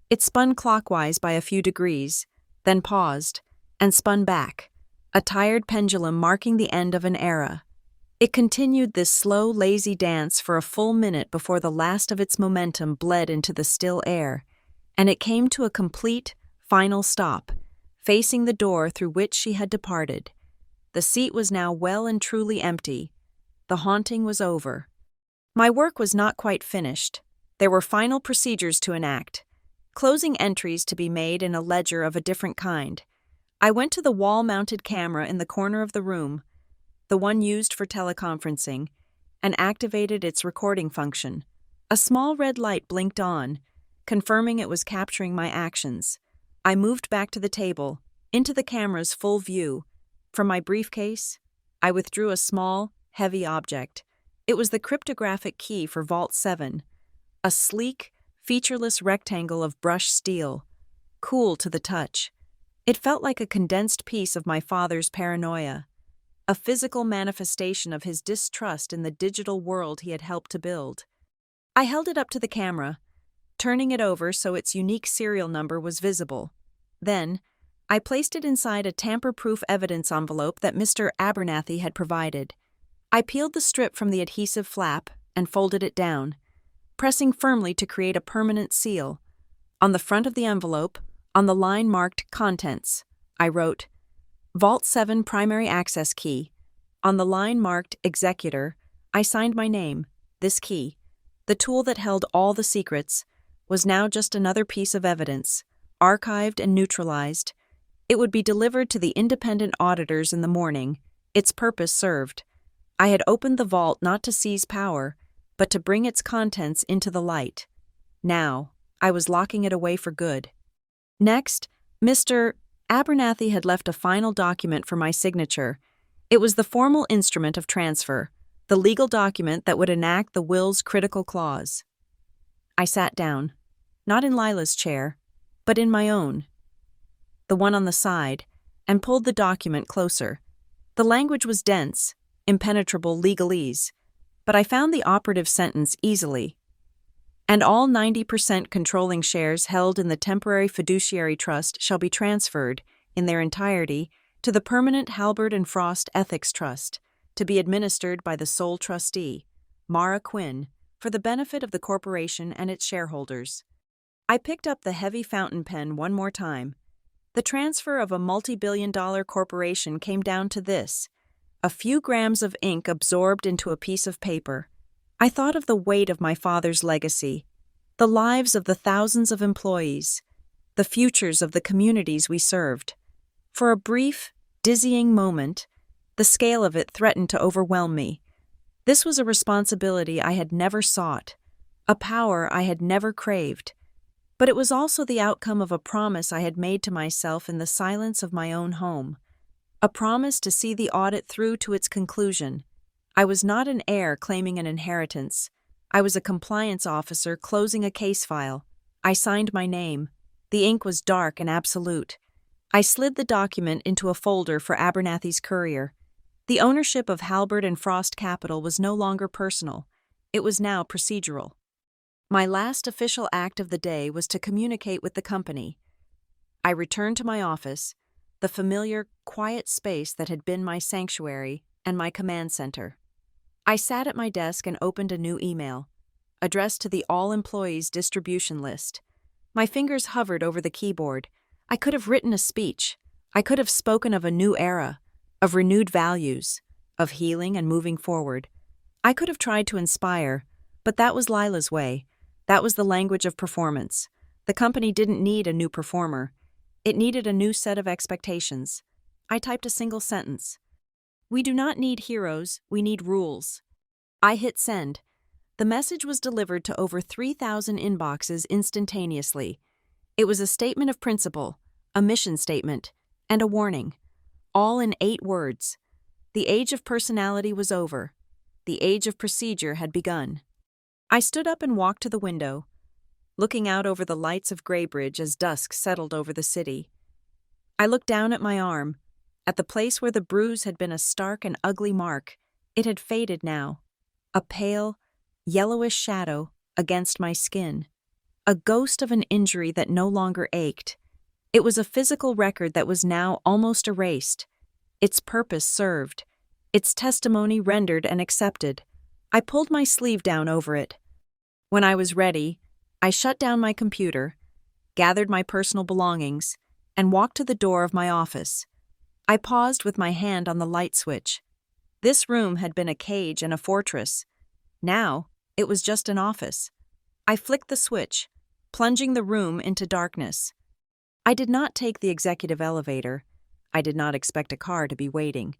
It spun clockwise by a few degrees, then paused, and spun back, a tired pendulum marking the end of an era. It continued this slow, lazy dance for a full minute before the last of its momentum bled into the still air, and it came to a complete, final stop, facing the door through which she had departed. The seat was now well and truly empty. The haunting was over. My work was not quite finished. There were final procedures to enact, closing entries to be made in a ledger of a different kind. I went to the wall-mounted camera in the corner of the room, the one used for teleconferencing, and activated its recording function. A small red light blinked on, confirming it was capturing my actions. I moved back to the table, into the camera's full view. From my briefcase, I withdrew a small, heavy object. It was the cryptographic key for Vault 7, a sleek, featureless rectangle of brushed steel, cool to the touch. It felt like a condensed piece of my father's paranoia, a physical manifestation of his distrust in the digital world he had helped to build. I held it up to the camera, turning it over so its unique serial number was visible. Then, I placed it inside a tamper-proof evidence envelope that Mr. Abernathy had provided. I peeled the strip from the adhesive flap and folded it down, pressing firmly to create a permanent seal. On the front of the envelope, on the line marked Contents, I wrote, Vault 7 Primary Access Key. On the line marked Executor, I signed my name. This key, the tool that held all the secrets, was now just another piece of evidence, archived and neutralized. It would be delivered to the independent auditors in the morning, its purpose served. I had opened the vault not to seize power, but to bring its contents into the light. Now, I was locking it away for good. Next, Mr. Abernathy had left a final document for my signature. It was the formal instrument of transfer, the legal document that would enact the will's critical clause. I sat down, not in Lila's chair, but in my own, the one on the side, and pulled the document closer. The language was dense, impenetrable legalese, but I found the operative sentence easily. And all 90% controlling shares held in the temporary fiduciary trust shall be transferred, in their entirety, to the permanent Halbert and Frost Ethics Trust, to be administered by the sole trustee, Mara Quinn, for the benefit of the corporation and its shareholders. I picked up the heavy fountain pen one more time. The transfer of a multi-billion-dollar corporation came down to this: a few grams of ink absorbed into a piece of paper. I thought of the weight of my father's legacy, the lives of the thousands of employees, the futures of the communities we served. For a brief, dizzying moment, the scale of it threatened to overwhelm me. This was a responsibility I had never sought, a power I had never craved, but it was also the outcome of a promise I had made to myself in the silence of my own home, a promise to see the audit through to its conclusion. I was not an heir claiming an inheritance. I was a compliance officer closing a case file. I signed my name. The ink was dark and absolute. I slid the document into a folder for Abernathy's courier. The ownership of Halbert and Frost Capital was no longer personal. It was now procedural. My last official act of the day was to communicate with the company. I returned to my office, the familiar, quiet space that had been my sanctuary and my command center. I sat at my desk and opened a new email, addressed to the All Employees distribution list. My fingers hovered over the keyboard. I could have written a speech. I could have spoken of a new era, of renewed values, of healing and moving forward. I could have tried to inspire, but that was Lila's way. That was the language of performance. The company didn't need a new performer. It needed a new set of expectations. I typed a single sentence. We do not need heroes, we need rules. I hit send. The message was delivered to over 3,000 inboxes instantaneously. It was a statement of principle, a mission statement, and a warning, all in 8 words. The age of personality was over. The age of procedure had begun. I stood up and walked to the window, looking out over the lights of Greybridge as dusk settled over the city. I looked down at my arm, at the place where the bruise had been a stark and ugly mark. It had faded now, a pale, yellowish shadow against my skin, a ghost of an injury that no longer ached. It was a physical record that was now almost erased, its purpose served, its testimony rendered and accepted. I pulled my sleeve down over it. When I was ready, I shut down my computer, gathered my personal belongings, and walked to the door of my office. I paused with my hand on the light switch. This room had been a cage and a fortress. Now, it was just an office. I flicked the switch, plunging the room into darkness. I did not take the executive elevator. I did not expect a car to be waiting.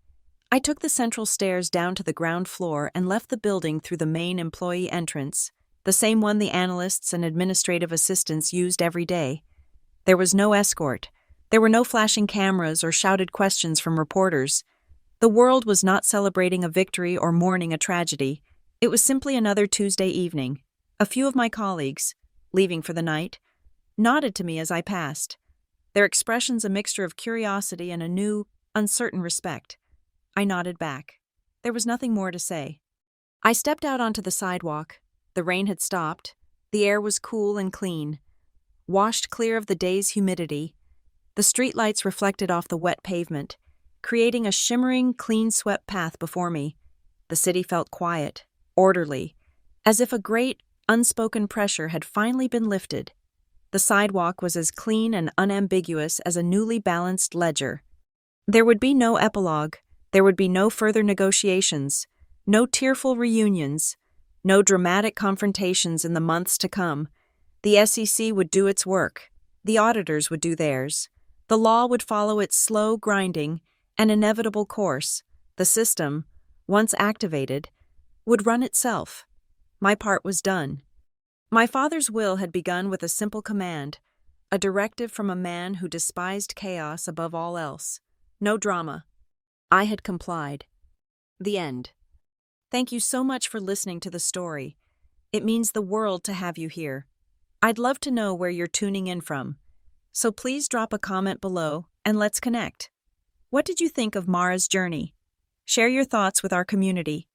I took the central stairs down to the ground floor and left the building through the main employee entrance, the same one the analysts and administrative assistants used every day. There was no escort. There were no flashing cameras or shouted questions from reporters. The world was not celebrating a victory or mourning a tragedy. It was simply another Tuesday evening. A few of my colleagues, leaving for the night, nodded to me as I passed, their expressions a mixture of curiosity and a new, uncertain respect. I nodded back. There was nothing more to say. I stepped out onto the sidewalk. The rain had stopped. The air was cool and clean, washed clear of the day's humidity. The streetlights reflected off the wet pavement, creating a shimmering, clean-swept path before me. The city felt quiet, orderly, as if a great, unspoken pressure had finally been lifted. The sidewalk was as clean and unambiguous as a newly balanced ledger. There would be no epilogue. There would be no further negotiations, no tearful reunions, no dramatic confrontations in the months to come. The SEC would do its work. The auditors would do theirs. The law would follow its slow, grinding, and inevitable course. The system, once activated, would run itself. My part was done. My father's will had begun with a simple command, a directive from a man who despised chaos above all else. No drama. I had complied. The end. Thank you so much for listening to the story. It means the world to have you here. I'd love to know where you're tuning in from, so please drop a comment below and let's connect. What did you think of Mara's journey? Share your thoughts with our community.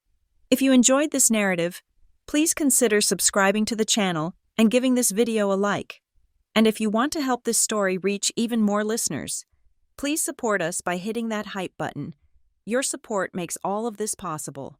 If you enjoyed this narrative, please consider subscribing to the channel and giving this video a like. And if you want to help this story reach even more listeners, please support us by hitting that hype button. Your support makes all of this possible.